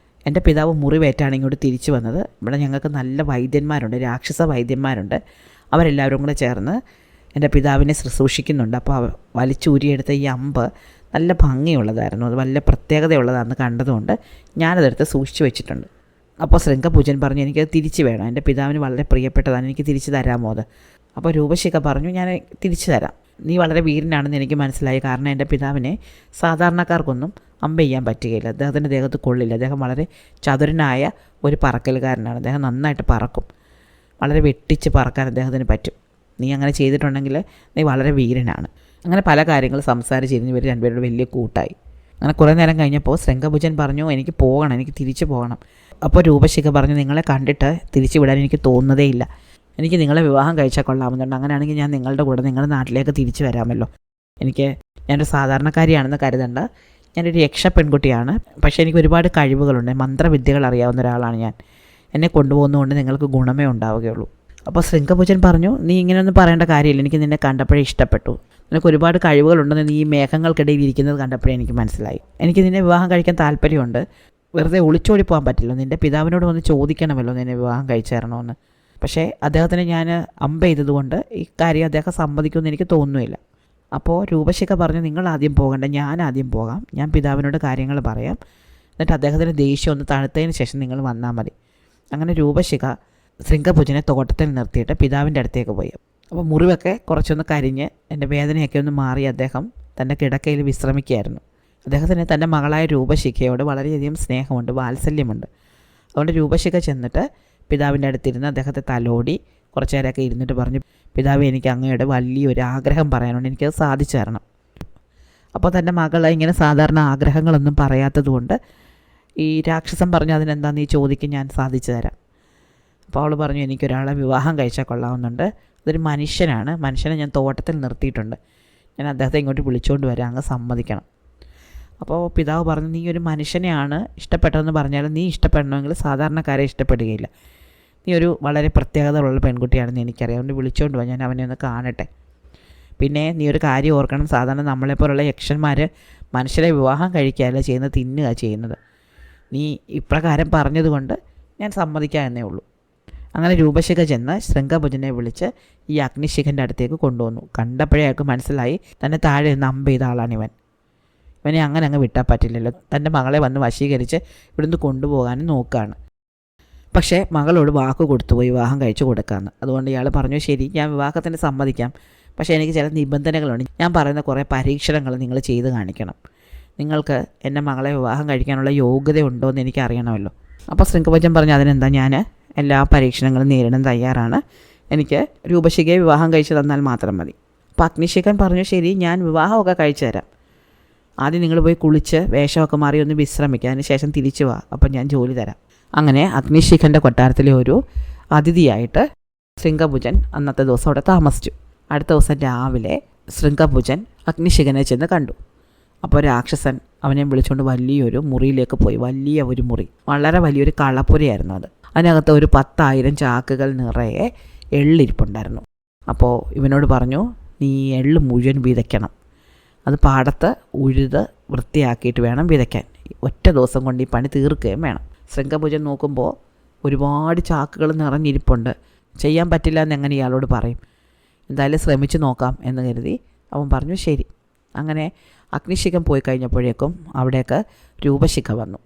എൻ്റെ പിതാവ് മുറിവേറ്റാണ് ഇങ്ങോട്ട് തിരിച്ചു വന്നത്. ഇവിടെ ഞങ്ങൾക്ക് നല്ല വൈദ്യന്മാരുണ്ട്, രാക്ഷസ വൈദ്യന്മാരുണ്ട്. അവരെല്ലാവരും കൂടെ ചേർന്ന് എൻ്റെ പിതാവിനെ ശുശ്രൂഷിക്കുന്നുണ്ട്. അപ്പോൾ വലിച്ചൂരിയെടുത്ത ഈ അമ്പ് നല്ല ഭംഗിയുള്ളതായിരുന്നു, അത് നല്ല പ്രത്യേകതയുള്ളതാണെന്ന് കണ്ടതുകൊണ്ട് ഞാനതെടുത്ത് സൂക്ഷിച്ചു വെച്ചിട്ടുണ്ട്. അപ്പോൾ ശൃംഗപൂജൻ പറഞ്ഞു, എനിക്കത് തിരിച്ചു വേണം, എൻ്റെ പിതാവിന് വളരെ പ്രിയപ്പെട്ടതാണ്, എനിക്ക് തിരിച്ചു തരാമോ അത്? അപ്പോൾ രൂപശിഖ പറഞ്ഞു, ഞാൻ തിരിച്ചു തരാം. നീ വളരെ വീരനാണെന്ന് എനിക്ക് മനസ്സിലായി. കാരണം എൻ്റെ പിതാവിനെ സാധാരണക്കാർക്കൊന്നും അമ്പ ചെയ്യാൻ പറ്റുകയില്ല. അദ്ദേഹത്തിൻ്റെ ദേഹത്ത് കൊള്ളില്ല. അദ്ദേഹം വളരെ ചതുരനായ ഒരു പറക്കലുകാരനാണ്. അദ്ദേഹം നന്നായിട്ട് പറക്കും. വളരെ വെട്ടിച്ച് പറക്കാൻ അദ്ദേഹത്തിന് പറ്റും. നീ അങ്ങനെ ചെയ്തിട്ടുണ്ടെങ്കിൽ നീ വളരെ വീരനാണ്. അങ്ങനെ പല കാര്യങ്ങൾ സംസാരിച്ചിരുന്നു. ഇവർ രണ്ടുപേരുടെ വലിയ കൂട്ടായി. അങ്ങനെ കുറേ നേരം കഴിഞ്ഞപ്പോൾ ശൃംഗഭുജൻ പറഞ്ഞു, എനിക്ക് പോകണം, എനിക്ക് തിരിച്ചു പോകണം. അപ്പോൾ രൂപശിഖ പറഞ്ഞു, നിങ്ങളെ കണ്ടിട്ട് തിരിച്ചു വിടാൻ എനിക്ക് തോന്നുന്നതേ ഇല്ല. എനിക്ക് നിങ്ങളെ വിവാഹം കഴിച്ചാൽ കൊള്ളാമെന്നുണ്ട്. അങ്ങനെയാണെങ്കിൽ ഞാൻ നിങ്ങളുടെ കൂടെ നിങ്ങളുടെ നാട്ടിലേക്ക് തിരിച്ചു വരാമല്ലോ. ഞാനൊരു സാധാരണക്കാരിയാണെന്ന് കരുതണ്ട, ഞാനൊരു യക്ഷ പെൺകുട്ടിയാണ്. പക്ഷേ എനിക്ക് ഒരുപാട് കഴിവുകളുണ്ട്, മന്ത്രവിദ്യകൾ അറിയാവുന്ന ഒരാളാണ് ഞാൻ. എന്നെ കൊണ്ടുപോകുന്നതുകൊണ്ട് നിങ്ങൾക്ക് ഗുണമേ ഉണ്ടാവുകയുള്ളൂ. അപ്പോൾ ശൃംഗഭുജൻ പറഞ്ഞു, നീ ഇങ്ങനെയൊന്നും പറയേണ്ട കാര്യമില്ല, എനിക്ക് നിന്നെ കണ്ടപ്പോഴേ ഇഷ്ടപ്പെട്ടു. നിനക്ക് ഒരുപാട് കഴിവുകളുണ്ടെന്ന് നീ ഈ മേഘങ്ങൾക്കിടയിൽ ഇരിക്കുന്നത് കണ്ടപ്പോഴേ എനിക്ക് മനസ്സിലായി. എനിക്ക് നിന്നെ വിവാഹം കഴിക്കാൻ താല്പര്യമുണ്ട്. വെറുതെ ഒളിച്ചോടി പോകാൻ പറ്റില്ല. നിൻ്റെ പിതാവിനോട് വന്ന് ചോദിക്കണമല്ലോ നിന്നെ വിവാഹം കഴിച്ചു തരണമെന്ന്. പക്ഷേ അദ്ദേഹത്തിന് ഞാൻ അമ്പ ചെയ്തതുകൊണ്ട് ഈ കാര്യം അദ്ദേഹം സമ്മതിക്കുമെന്ന് എനിക്ക് തോന്നുന്നില്ല. അപ്പോൾ രൂപശിഖ പറഞ്ഞു, നിങ്ങൾ ആദ്യം പോകണ്ട, ഞാൻ ആദ്യം പോകാം. ഞാൻ പിതാവിനോട് കാര്യങ്ങൾ പറയാം, എന്നിട്ട് അദ്ദേഹത്തിൻ്റെ ദേഷ്യം ഒന്ന് തണുത്തതിന് ശേഷം നിങ്ങൾ വന്നാൽ മതി. അങ്ങനെ രൂപശിഖ ശൃംഗഭുജനെ തോട്ടത്തിൽ നിർത്തിയിട്ട് പിതാവിൻ്റെ അടുത്തേക്ക് പോയി. അപ്പോൾ മുറിവൊക്കെ കുറച്ചൊന്ന് കരിഞ്ഞ് എൻ്റെ വേദനയൊക്കെ ഒന്ന് മാറി അദ്ദേഹം തൻ്റെ കിടക്കയിൽ വിശ്രമിക്കുകയായിരുന്നു. അദ്ദേഹത്തിന് തൻ്റെ മകളായ രൂപശിഖയോട് വളരെയധികം സ്നേഹമുണ്ട്, വാത്സല്യമുണ്ട്. അതുകൊണ്ട് രൂപശിഖ ചെന്നിട്ട് പിതാവിൻ്റെ അടുത്തിരുന്ന് അദ്ദേഹത്തെ തലോടി കുറച്ച് നേരമൊക്കെ ഇരുന്നിട്ട് പറഞ്ഞു, പിതാവ്, എനിക്ക് അങ്ങയുടെ വലിയൊരു ആഗ്രഹം പറയാനുണ്ട്, എനിക്കത് സാധിച്ചു തരണം. അപ്പോൾ തൻ്റെ മകൾ ഇങ്ങനെ സാധാരണ ആഗ്രഹങ്ങളൊന്നും പറയാത്തത് കൊണ്ട് ഈ രാക്ഷസൻ പറഞ്ഞു, അതിനെന്താ നീ ചോദിക്കും, ഞാൻ സാധിച്ചു തരാം. അപ്പോൾ അവൾ പറഞ്ഞു, എനിക്കൊരാളെ വിവാഹം കഴിച്ചാൽ കൊള്ളാവുന്നുണ്ട്. അതൊരു മനുഷ്യനാണ്, മനുഷ്യനെ ഞാൻ തോട്ടത്തിൽ നിർത്തിയിട്ടുണ്ട്, ഞാൻ അദ്ദേഹത്തെ ഇങ്ങോട്ട് വിളിച്ചുകൊണ്ട് വരാം, അങ്ങ് സമ്മതിക്കണം. അപ്പോൾ പിതാവ് പറഞ്ഞു, നീ ഒരു മനുഷ്യനെയാണ് ഇഷ്ടപ്പെട്ടതെന്ന് പറഞ്ഞാൽ നീ ഇഷ്ടപ്പെടണമെങ്കിൽ സാധാരണക്കാരെ ഇഷ്ടപ്പെടുകയില്ല. നീ ഒരു വളരെ പ്രത്യേകതയുള്ള പെൺകുട്ടിയാണെന്ന് എനിക്കറിയാം, അതുകൊണ്ട് വിളിച്ചുകൊണ്ട് പോകാൻ ഞാൻ അവനെ ഒന്ന് കാണട്ടെ. പിന്നെ നീ ഒരു കാര്യം ഓർക്കണം, സാധാരണ നമ്മളെപ്പോലുള്ള യക്ഷന്മാർ മനുഷ്യരെ വിവാഹം കഴിക്കുകയല്ല ചെയ്യുന്നത്, തിന്നുക ചെയ്യുന്നത്. നീ ഇപ്രകാരം പറഞ്ഞതുകൊണ്ട് ഞാൻ സമ്മതിക്കാം എന്നേ ഉള്ളൂ. അങ്ങനെ രൂപശിഖ ചെന്ന് ശൃംഗഭുജനെ വിളിച്ച് ഈ അഗ്നിശിഖൻ്റെ അടുത്തേക്ക് കൊണ്ടുവന്നു. കണ്ടപ്പോഴേ അയാൾക്ക് മനസ്സിലായി തന്നെ താഴെ നിന്ന് അമ്പ് ചെയ്ത ആളാണ് ഇവനെ അങ്ങനെ അങ്ങ് വിട്ടാൽ പറ്റില്ലല്ലോ. തൻ്റെ മകളെ വന്ന് വശീകരിച്ച് ഇവിടുന്ന് കൊണ്ടുപോകാനും നോക്കുകയാണ്. പക്ഷേ മകളോട് വാക്ക് കൊടുത്തുപോയി വിവാഹം കഴിച്ചു കൊടുക്കാമെന്ന്. അതുകൊണ്ട് ഇയാൾ പറഞ്ഞു, ശരി, ഞാൻ വിവാഹത്തിന് സമ്മതിക്കാം, പക്ഷേ എനിക്ക് ചില നിബന്ധനകളുണ്ട്. ഞാൻ പറയുന്ന കുറേ പരീക്ഷണങ്ങൾ നിങ്ങൾ ചെയ്ത് കാണിക്കണം. നിങ്ങൾക്ക് എൻ്റെ മകളെ വിവാഹം കഴിക്കാനുള്ള യോഗ്യത ഉണ്ടോ എന്ന് എനിക്ക് അറിയണമല്ലോ. അപ്പോൾ ശൃംഗഭുജൻ പറഞ്ഞു, അതിനെന്താ, ഞാൻ എല്ലാ പരീക്ഷണങ്ങളും നേരിടാൻ തയ്യാറാണ്. എനിക്ക് രൂപശിഖയെ വിവാഹം കഴിച്ചു തന്നാൽ മാത്രം മതി. അപ്പോൾ അഗ്നിശിഖൻ പറഞ്ഞു, ശരി, ഞാൻ വിവാഹമൊക്കെ കഴിച്ചു തരാം. ആദ്യം നിങ്ങൾ പോയി കുളിച്ച് വേഷമൊക്കെ മാറി ഒന്ന് വിശ്രമിക്കുക, അതിന് ശേഷം തിരിച്ചു വാ, അപ്പം ഞാൻ ജോലി തരാം. അങ്ങനെ അഗ്നിശിഖൻ്റെ കൊട്ടാരത്തിലെ ഒരു അതിഥിയായിട്ട് ശൃംഗഭുജൻ അന്നത്തെ ദിവസം അവിടെ താമസിച്ചു. അടുത്ത ദിവസം രാവിലെ ശൃംഗഭുജൻ അഗ്നിശിഖനെ ചെന്ന് കണ്ടു. അപ്പോൾ രാക്ഷസൻ അവനെ വിളിച്ചുകൊണ്ട് വലിയൊരു മുറിയിലേക്ക് പോയി. വലിയ ഒരു മുറി, വളരെ വലിയൊരു കളപ്പുരയായിരുന്നു അത്. അതിനകത്ത് ഒരു 10,000 ചാക്കുകൾ നിറയെ എള്ളിരിപ്പുണ്ടായിരുന്നു. അപ്പോൾ ഇവനോട് പറഞ്ഞു, നീ എള്ള് മുഴുവൻ വിതയ്ക്കണം. അത് പാടത്ത് ഉഴുത് വൃത്തിയാക്കിയിട്ട് വേണം വിതയ്ക്കാൻ. ഒറ്റ ദിവസം കൊണ്ട് ഈ പണി തീർക്കുകയും വേണം. ശൃംഗഭുജൻ നോക്കുമ്പോൾ ഒരുപാട് ചാക്കുകൾ നിറഞ്ഞിരിപ്പുണ്ട്. ചെയ്യാൻ പറ്റില്ല എന്നെങ്ങനെ ഇയാളോട് പറയും? എന്തായാലും ശ്രമിച്ചു നോക്കാം എന്ന് കരുതി അവൻ പറഞ്ഞു ശരി. അങ്ങനെ അഗ്നിശിഖൻ പോയി കഴിഞ്ഞപ്പോഴേക്കും അവിടേക്ക് രൂപശിഖ വന്നു.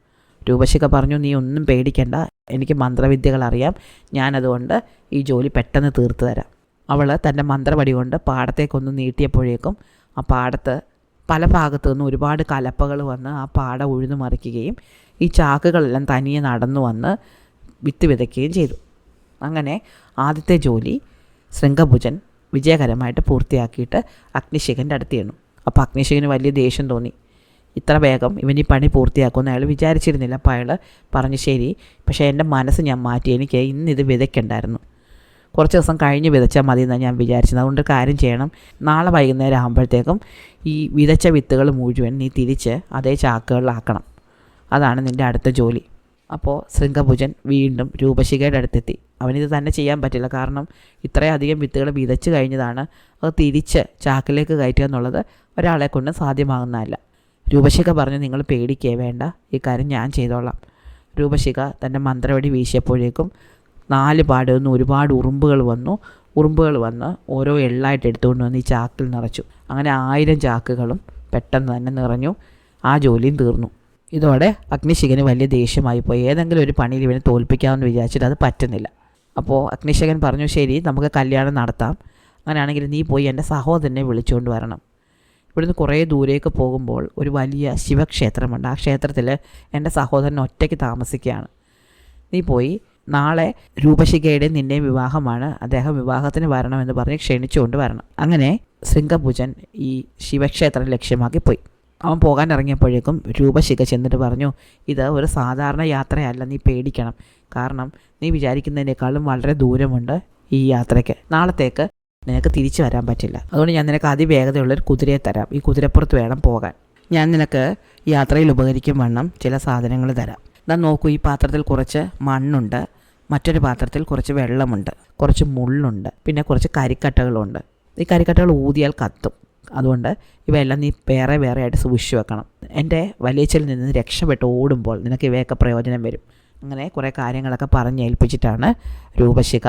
രൂപശിഖ പറഞ്ഞു, നീ ഒന്നും പേടിക്കണ്ട, എനിക്ക് മന്ത്രവിദ്യകൾ അറിയാം, ഞാനതുകൊണ്ട് ഈ ജോലി പെട്ടെന്ന് തീർത്തു തരാം. അവൾ തൻ്റെ മന്ത്രവടി കൊണ്ട് പാടത്തേക്കൊന്ന് നീട്ടിയപ്പോഴേക്കും ആ പാടത്ത് പല ഭാഗത്തു നിന്നും ഒരുപാട് കലപ്പകൾ വന്ന് ആ പാടം ഉഴുതു മറിക്കുകയും ഈ ചാക്കുകളെല്ലാം തനിയെ നടന്നു വന്ന് വിത്ത് വിതയ്ക്കുകയും ചെയ്തു. അങ്ങനെ ആദ്യത്തെ ജോലി ശൃംഗഭുജൻ വിജയകരമായിട്ട് പൂർത്തിയാക്കിയിട്ട് അഗ്നിശിഖൻ്റെ അടുത്ത് ചെന്നു. അപ്പോൾ അഗ്നിശിഖന് വലിയ ദേഷ്യം തോന്നി. ഇത്ര വേഗം ഇവൻ ഈ പണി പൂർത്തിയാക്കുമെന്ന് അയാൾ വിചാരിച്ചിരുന്നില്ല. അപ്പോൾ അയാൾ പറഞ്ഞു, ശരി, പക്ഷേ എൻ്റെ മനസ്സ് ഞാൻ മാറ്റി, എനിക്ക് ഇന്നിത് വിതയ്ക്കണ്ടായിരുന്നു, കുറച്ച് ദിവസം കഴിഞ്ഞ് വിതച്ചാൽ മതി എന്നാണ് ഞാൻ വിചാരിച്ചത്. അതുകൊണ്ട് കാര്യം ചെയ്യണം, നാളെ വൈകുന്നേരം ആകുമ്പോഴത്തേക്കും ഈ വിതച്ച വിത്തുകൾ മുഴുവൻ നീ തിരിച്ച് അതേ ചാക്കുകളിലാക്കണം. അതാണ് നിൻ്റെ അടുത്ത ജോലി. അപ്പോൾ ശൃംഗഭുജൻ വീണ്ടും രൂപശിഖയുടെ അടുത്തെത്തി. അവനിത് തന്നെ ചെയ്യാൻ പറ്റില്ല, കാരണം ഇത്രയധികം വിത്തുകൾ വിതച്ച് കഴിഞ്ഞതാണ്. അത് തിരിച്ച് ചാക്കിലേക്ക് കയറ്റുക എന്നുള്ളത് ഒരാളെ കൊണ്ട് സാധ്യമാകുന്നതല്ല. രൂപശിഖ പറഞ്ഞു, നിങ്ങൾ പേടിക്കേ വേണ്ട, ഈ കാര്യം ഞാൻ ചെയ്തോളാം. രൂപശിഖ തൻ്റെ മന്ത്രവടി വീശിയപ്പോഴേക്കും 4 പാടിൽ നിന്ന് ഒരുപാട് ഉറുമ്പുകൾ വന്ന് ഓരോ എള്ളായിട്ട് എടുത്തുകൊണ്ട് വന്ന് ഈ ചാക്കിൽ നിറച്ചു. അങ്ങനെ 1000 ചാക്കുകളും പെട്ടെന്ന് തന്നെ നിറഞ്ഞു. ആ ജോലിയും തീർന്നു. ഇതോടെ അഗ്നിശിഖന് വലിയ ദേഷ്യമായി പോയി. ഏതെങ്കിലും ഒരു പണിയിൽ ഇവനെ തോൽപ്പിക്കാമെന്ന് വിചാരിച്ചിട്ട് അത് പറ്റുന്നില്ല. അപ്പോൾ അഗ്നിശിഖൻ പറഞ്ഞു, ശരി, നമുക്ക് കല്യാണം നടത്താം. അങ്ങനെയാണെങ്കിൽ നീ പോയി എൻ്റെ സഹോദരനെ വിളിച്ചുകൊണ്ട് വരണം. ഇവിടുന്ന് കുറേ ദൂരേക്ക് പോകുമ്പോൾ ഒരു വലിയ ശിവക്ഷേത്രമുണ്ട്. ആ ക്ഷേത്രത്തിൽ എൻ്റെ സഹോദരൻ ഒറ്റയ്ക്ക് താമസിക്കുകയാണ്. നീ പോയി നാളെ രൂപശിഖയുടെ നിൻ്റെ വിവാഹമാണ്, അദ്ദേഹം വിവാഹത്തിന് വരണമെന്ന് പറഞ്ഞ് ക്ഷണിച്ചുകൊണ്ട് വരണം. അങ്ങനെ ശൃംഗഭുജൻ ഈ ശിവക്ഷേത്രം ലക്ഷ്യമാക്കി പോയി. അവൻ പോകാൻ ഇറങ്ങിയപ്പോഴേക്കും രൂപശിഖ ചെന്നിട്ട് പറഞ്ഞു, ഇത് ഒരു സാധാരണ യാത്രയല്ല, നീ പേടിക്കണം. കാരണം നീ വിചാരിക്കുന്നതിനേക്കാളും വളരെ ദൂരമുണ്ട് ഈ യാത്രയ്ക്ക്. നാളത്തേക്ക് നിനക്ക് തിരിച്ചു വരാൻ പറ്റില്ല. അതുകൊണ്ട് ഞാൻ നിനക്ക് അതിവേഗതയുള്ളൊരു കുതിരയെ തരാം. ഈ കുതിരപ്പുറത്ത് വേണം പോകാൻ. ഞാൻ നിനക്ക് യാത്രയിൽ ഉപകരിക്കും വണ്ണം ചില സാധനങ്ങൾ തരാം. ഇതാ നോക്കൂ, ഈ പാത്രത്തിൽ കുറച്ച് മണ്ണുണ്ട്, മറ്റൊരു പാത്രത്തിൽ കുറച്ച് വെള്ളമുണ്ട്, കുറച്ച് മുള്ളുണ്ട്, പിന്നെ കുറച്ച് കരിക്കട്ടകളുണ്ട്. ഈ കരിക്കട്ടകൾ ഊതിയാൽ കത്തും. അതുകൊണ്ട് ഇവയെല്ലാം നീ വേറെ വേറെ ആയിട്ട് സൂക്ഷിച്ചു വെക്കണം. എൻ്റെ വലിയച്ഛൽ നിന്ന് രക്ഷപ്പെട്ട് ഓടുമ്പോൾ നിനക്ക് ഇവയൊക്കെ പ്രയോജനം വരും. അങ്ങനെ കുറേ കാര്യങ്ങളൊക്കെ പറഞ്ഞേൽപ്പിച്ചിട്ടാണ് രൂപശിഖ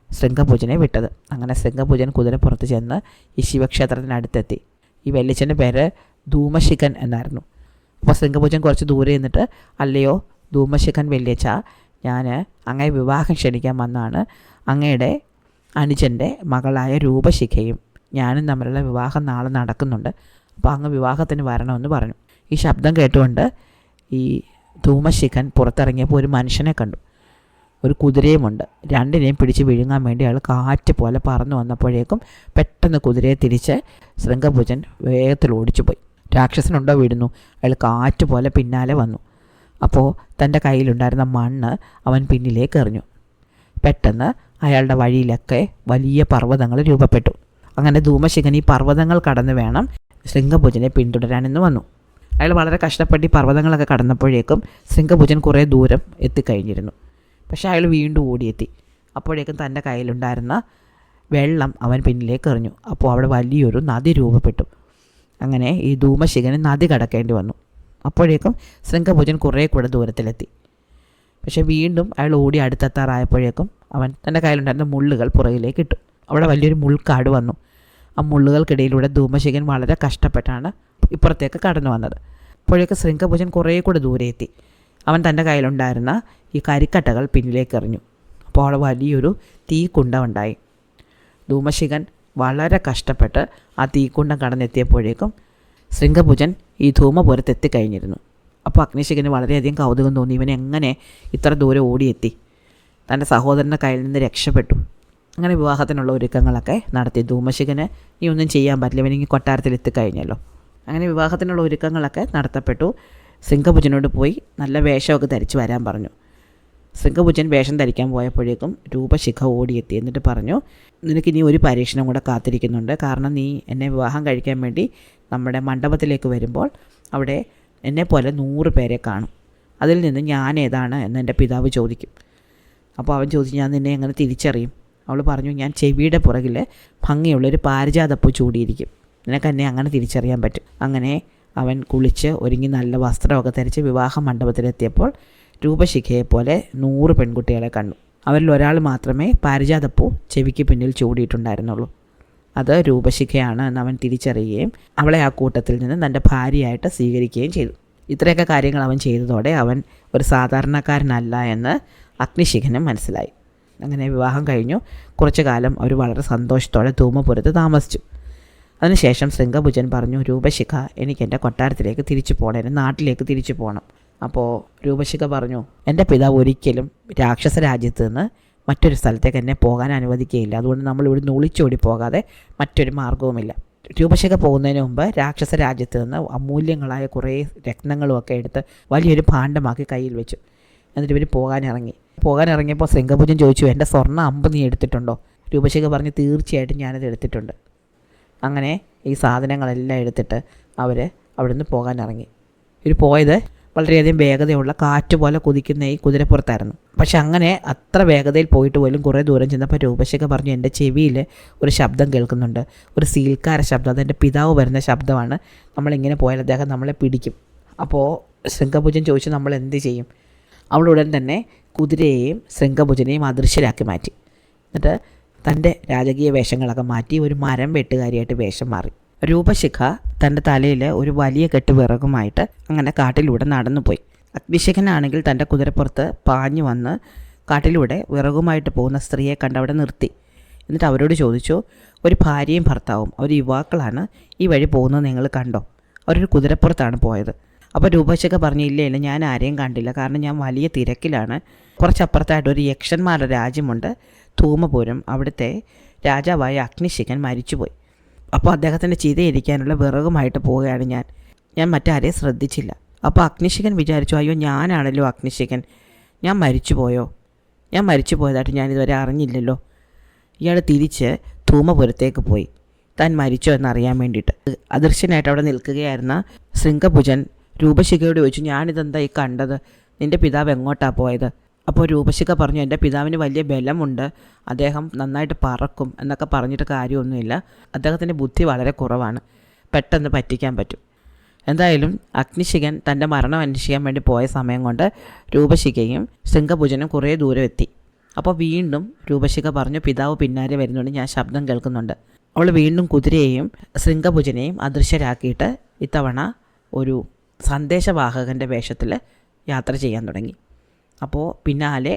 ശൃംഗഭുജനെ വിട്ടത്. അങ്ങനെ ശൃംഗഭുജൻ കുതിരപ്പുറത്ത് ചെന്ന് ഈ ശിവക്ഷേത്രത്തിനടുത്തെത്തി. ഈ വലിയച്ഛൻ്റെ പേര് ധൂമശിഖൻ എന്നായിരുന്നു. അപ്പോൾ ശൃംഗഭുജൻ കുറച്ച് ദൂരെ നിന്നിട്ട്, അല്ലയോ ധൂമശിഖൻ വലിയച്ഛ, ഞാൻ അങ്ങയെ വിവാഹം ക്ഷണിക്കാൻ വന്നാണ്. അങ്ങയുടെ അനുജൻ്റെ മകളായ രൂപശിഖയും ഞാനും തമ്മിലുള്ള വിവാഹം നാളെ നടക്കുന്നുണ്ട്. അപ്പോൾ അങ്ങ് വിവാഹത്തിന് വരണമെന്ന് പറഞ്ഞു. ഈ ശബ്ദം കേട്ടുകൊണ്ട് ഈ ധൂമശിഖൻ പുറത്തിറങ്ങിയപ്പോൾ ഒരു മനുഷ്യനെ കണ്ടു. ഒരു കുതിരയുമുണ്ട്. രണ്ടിനെയും പിടിച്ച് വിഴുങ്ങാൻ വേണ്ടി അയാൾ കാറ്റ് പോലെ പറന്നു വന്നപ്പോഴേക്കും പെട്ടെന്ന് കുതിരയെ തിരിച്ച് ശൃംഗഭുജൻ വേഗത്തിൽ ഓടിച്ചു പോയി. രാക്ഷസനുണ്ടോ വീഴുന്നു. അയാൾ കാറ്റ് പോലെ പിന്നാലെ വന്നു. അപ്പോൾ തൻ്റെ കയ്യിലുണ്ടായിരുന്ന മണ്ണ് അവൻ പിന്നിലേക്ക് എറിഞ്ഞു. പെട്ടെന്ന് അയാളുടെ വഴിയിലൊക്കെ വലിയ പർവ്വതങ്ങൾ രൂപപ്പെട്ടു. അങ്ങനെ ധൂമശിഖൻ ഈ പർവ്വതങ്ങൾ കടന്ന് വേണം ശൃംഗഭുജനെ പിന്തുടരാനെന്ന് വന്നു. അയാൾ വളരെ കഷ്ടപ്പെട്ട് ഈ പർവ്വതങ്ങളൊക്കെ കടന്നപ്പോഴേക്കും ശൃംഗഭുജൻ കുറേ ദൂരം എത്തിക്കഴിഞ്ഞിരുന്നു. പക്ഷേ അയാൾ വീണ്ടും ഓടിയെത്തി. അപ്പോഴേക്കും തൻ്റെ കയ്യിലുണ്ടായിരുന്ന വെള്ളം അവൻ പിന്നിലേക്ക് എറിഞ്ഞു. അപ്പോൾ അവിടെ വലിയൊരു നദി രൂപപ്പെട്ടു. അങ്ങനെ ഈ ധൂമശിഖന് നദി കടക്കേണ്ടി വന്നു. അപ്പോഴേക്കും ശൃംഗഭുജൻ കുറേ കൂടെ ദൂരത്തിലെത്തി. പക്ഷേ വീണ്ടും അയാൾ ഓടി അടുത്തെത്താറായപ്പോഴേക്കും അവൻ തൻ്റെ കയ്യിലുണ്ടായിരുന്ന മുള്ളുകൾ പുറകിലേക്ക് ഇട്ടു. അവിടെ വലിയൊരു മുൾക്കാട് വന്നു. ആ മുള്ളുകൾക്കിടയിലൂടെ ധൂമശിഖൻ വളരെ കഷ്ടപ്പെട്ടാണ് ഇപ്പുറത്തേക്ക് കടന്നു വന്നത്. അപ്പോഴേക്ക് ശൃംഗഭുജൻ കുറേ കൂടെ ദൂരെ എത്തി. അവൻ തൻ്റെ കയ്യിലുണ്ടായിരുന്ന ഈ കരിക്കട്ടകൾ പിന്നിലേക്ക് എറിഞ്ഞു. അപ്പോൾ അവിടെ വലിയൊരു തീക്കുണ്ടം ഉണ്ടായി. ധൂമശിഖൻ വളരെ കഷ്ടപ്പെട്ട് ആ തീക്കുണ്ടം കടന്നെത്തിയപ്പോഴേക്കും ശൃംഗഭുജൻ ഈ ധൂമപുരത്തെത്തിക്കഴിഞ്ഞിരുന്നു. അപ്പോൾ അഗ്നിശിഖന് വളരെയധികം കൗതുകം തോന്നി. ഇവൻ എങ്ങനെ ഇത്ര ദൂരം ഓടിയെത്തി, തൻ്റെ സഹോദരൻ്റെ കയ്യിൽ നിന്ന് രക്ഷപ്പെട്ടു. അങ്ങനെ വിവാഹത്തിനുള്ള ഒരുക്കങ്ങളൊക്കെ നടത്തി. ധൂമശിഖന് ഈ ഒന്നും ചെയ്യാൻ പറ്റില്ല, ഇവനിങ്ങി കൊട്ടാരത്തിലെത്തിക്കഴിഞ്ഞല്ലോ. അങ്ങനെ വിവാഹത്തിനുള്ള ഒരുക്കങ്ങളൊക്കെ നടത്തപ്പെട്ടു. ശൃംഗഭുജനോട് പോയി നല്ല വേഷമൊക്കെ ധരിച്ച് വരാൻ പറഞ്ഞു. ശൃംഗഭുജൻ വേഷം ധരിക്കാൻ പോയപ്പോഴേക്കും രൂപശിഖ ഓടിയെത്തി. എന്നിട്ട് പറഞ്ഞു, നിനക്കിനി ഒരു പരീക്ഷണം കൂടെ കാത്തിരിക്കുന്നുണ്ട്. കാരണം നീ എന്നെ വിവാഹം കഴിക്കാൻ വേണ്ടി നമ്മുടെ മണ്ഡപത്തിലേക്ക് വരുമ്പോൾ അവിടെ എന്നെപ്പോലെ 100 പേരെ കാണും. അതിൽ നിന്ന് ഞാൻ ഏതാണ് എന്ന് എൻ്റെ പിതാവ് ചോദിക്കും. അപ്പോൾ അവൻ ചോദിച്ചു, ഞാൻ നിന്നെ എങ്ങനെ തിരിച്ചറിയും? അവൾ പറഞ്ഞു, ഞാൻ ചെവിയുടെ പുറകിൽ ഭംഗിയുള്ളൊരു പാരിജാതപ്പൂ ചൂടിയിരിക്കും, നിനക്കെന്നെ അങ്ങനെ തിരിച്ചറിയാൻ പറ്റും. അങ്ങനെ അവൻ കുളിച്ച് ഒരുങ്ങി നല്ല വസ്ത്രമൊക്കെ ധരിച്ച് വിവാഹ മണ്ഡപത്തിലെത്തിയപ്പോൾ രൂപശിഖയെപ്പോലെ 100 പെൺകുട്ടികളെ കണ്ടു. അവരിൽ ഒരാൾ മാത്രമേ പാരിജാതപ്പൂ ചെവിക്ക് പിന്നിൽ ചൂടിയിട്ടുണ്ടായിരുന്നുള്ളൂ. അത് രൂപശിഖയാണ് എന്ന് അവൻ തിരിച്ചറിയുകയും അവളെ ആ കൂട്ടത്തിൽ നിന്ന് തൻ്റെ ഭാര്യയായിട്ട് സ്വീകരിക്കുകയും ചെയ്തു. ഇത്രയൊക്കെ കാര്യങ്ങൾ അവൻ ചെയ്തതോടെ അവൻ ഒരു സാധാരണക്കാരനല്ല എന്ന് അഗ്നിശിഖനും മനസ്സിലായി. അങ്ങനെ വിവാഹം കഴിഞ്ഞു. കുറച്ചു കാലം അവർ വളരെ സന്തോഷത്തോടെ ധൂമപുരത്ത് താമസിച്ചു. അതിനുശേഷം ശൃംഗഭുജൻ പറഞ്ഞു, രൂപശിഖ, എനിക്ക് എൻ്റെ കൊട്ടാരത്തിലേക്ക് തിരിച്ചു പോകണം, എൻ്റെ നാട്ടിലേക്ക് തിരിച്ചു പോകണം. അപ്പോൾ രൂപശിഖ പറഞ്ഞു, എൻ്റെ പിതാവ് ഒരിക്കലും രാക്ഷസ രാജ്യത്ത് നിന്ന് മറ്റൊരു സ്ഥലത്തേക്ക് എന്നെ പോകാൻ അനുവദിക്കുകയില്ല. അതുകൊണ്ട് നമ്മൾ ഇവിടുന്ന് ഒളിച്ചോടി പോകാതെ മറ്റൊരു മാർഗവുമില്ല. രൂപശിഖ പോകുന്നതിന് മുമ്പ് രാക്ഷസ രാജ്യത്ത് നിന്ന് അമൂല്യങ്ങളായ കുറേ രത്നങ്ങളുമൊക്കെ എടുത്ത് വലിയൊരു ഭാണ്ഡമാക്കി കയ്യിൽ വെച്ചു. എന്നിട്ട് ഇവർ പോകാനിറങ്ങിയപ്പോൾ ശൃംഗഭുജൻ ചോദിച്ചു, എൻ്റെ സ്വർണ്ണ അമ്പ് നീ എടുത്തിട്ടുണ്ടോ? രൂപശിഖ പറഞ്ഞു, തീർച്ചയായിട്ടും ഞാനത് എടുത്തിട്ടുണ്ട്. അങ്ങനെ ഈ സാധനങ്ങളെല്ലാം എടുത്തിട്ട് അവർ അവിടുന്ന് പോകാനിറങ്ങി. ഇവർ പോയത് വളരെയധികം വേഗതയുള്ള കാറ്റ് പോലെ കുതിക്കുന്ന ഈ കുതിരപ്പുറത്തായിരുന്നു. പക്ഷെ അങ്ങനെ അത്ര വേഗതയിൽ പോയിട്ട് പോലും കുറേ ദൂരം ചെന്നപ്പോൾ രൂപശിഖ പറഞ്ഞു, എൻ്റെ ചെവിയിൽ ഒരു ശബ്ദം കേൾക്കുന്നുണ്ട്, ഒരു സീൽക്കാര ശബ്ദം, അതെൻ്റെ പിതാവ് വരുന്ന ശബ്ദമാണ്. നമ്മളിങ്ങനെ പോയാൽ അദ്ദേഹം നമ്മളെ പിടിക്കും. അപ്പോൾ ശൃംഗഭുജൻ ചോദിച്ചു, നമ്മൾ എന്ത് ചെയ്യും? അവളുടൻ തന്നെ കുതിരയെയും ശൃംഗഭുജനെയും അദൃശ്യരാക്കി മാറ്റി. എന്നിട്ട് തൻ്റെ രാജകീയ വേഷങ്ങളൊക്കെ മാറ്റി ഒരു മരം വെട്ടുകാരിയായിട്ട് വേഷം മാറി. രൂപശിഖ തൻ്റെ തലയിൽ ഒരു വലിയ കെട്ട് വിറകുമായിട്ട് അങ്ങനെ കാട്ടിലൂടെ നടന്നുപോയി. അഗ്നിശിഖനാണെങ്കിൽ തൻ്റെ കുതിരപ്പുറത്ത് പാഞ്ഞു വന്ന് കാട്ടിലൂടെ വിറകുമായിട്ട് പോകുന്ന സ്ത്രീയെ കണ്ട് അവിടെ നിർത്തി. എന്നിട്ട് അവരോട് ചോദിച്ചു, ഒരു ഭാര്യയും ഭർത്താവും അവർ യുവാക്കളാണ് ഈ വഴി പോകുന്നത് നിങ്ങൾ കണ്ടോ? അവരൊരു കുതിരപ്പുറത്താണ് പോയത്. അപ്പോൾ രൂപശിഖ പറഞ്ഞു, ഇല്ല, ഞാൻ ആരെയും കണ്ടില്ല, കാരണം ഞാൻ വലിയ തിരക്കിലാണ്. കുറച്ചപ്പുറത്തായിട്ട് ഒരു യക്ഷന്മാരുടെ രാജ്യമുണ്ട്, ധൂമപുരം. അവിടുത്തെ രാജാവായ അഗ്നിശിഖൻ മരിച്ചുപോയി. അപ്പോൾ അദ്ദേഹത്തിൻ്റെ ചിതയിരിക്കാനുള്ള വിറകുമായിട്ട് പോവുകയാണ് ഞാൻ മറ്റാരെയും ശ്രദ്ധിച്ചില്ല. അപ്പോൾ അഗ്നിശിഖൻ വിചാരിച്ചു, അയ്യോ ഞാനാണല്ലോ അഗ്നിശിഖൻ, ഞാൻ മരിച്ചു പോയതായിട്ട് ഞാനിതുവരെ അറിഞ്ഞില്ലല്ലോ. ഇയാൾ തിരിച്ച് ധൂമപുരത്തേക്ക് പോയി താൻ മരിച്ചോ എന്നറിയാൻ വേണ്ടിയിട്ട്. അദൃശ്യനായിട്ട് അവിടെ നിൽക്കുകയായിരുന്ന ശൃംഗഭുജൻ രൂപശിഖയോട് ചോദിച്ചു, ഞാനിതെന്താ ഈ കണ്ടത്? നിൻ്റെ പിതാവ് എങ്ങോട്ടാണ് പോയത്? അപ്പോൾ രൂപശിഖ പറഞ്ഞു, എൻ്റെ പിതാവിന് വലിയ ബലമുണ്ട്, അദ്ദേഹം നന്നായിട്ട് പറക്കും എന്നൊക്കെ പറഞ്ഞിട്ട് കാര്യമൊന്നുമില്ല, അദ്ദേഹത്തിൻ്റെ ബുദ്ധി വളരെ കുറവാണ്, പെട്ടെന്ന് പറ്റിക്കാൻ പറ്റും. എന്തായാലും അഗ്നിശിഖൻ തൻ്റെ മരണം അന്വേഷിക്കാൻ വേണ്ടി പോയ സമയം കൊണ്ട് രൂപശിഖയും ശൃംഗഭുജനും കുറേ ദൂരം എത്തി. അപ്പോൾ വീണ്ടും രൂപശിഖ പറഞ്ഞു, പിതാവ് പിന്നാലെ വരുന്നുണ്ട്, ഞാൻ ശബ്ദം കേൾക്കുന്നുണ്ട്. അവൾ വീണ്ടും കുതിരയെയും ശൃംഗഭുജനെയും അദൃശ്യരാക്കിയിട്ട് ഇത്തവണ ഒരു സന്ദേശവാഹകൻ്റെ വേഷത്തിൽ യാത്ര ചെയ്യാൻ തുടങ്ങി. അപ്പോൾ പിന്നാലെ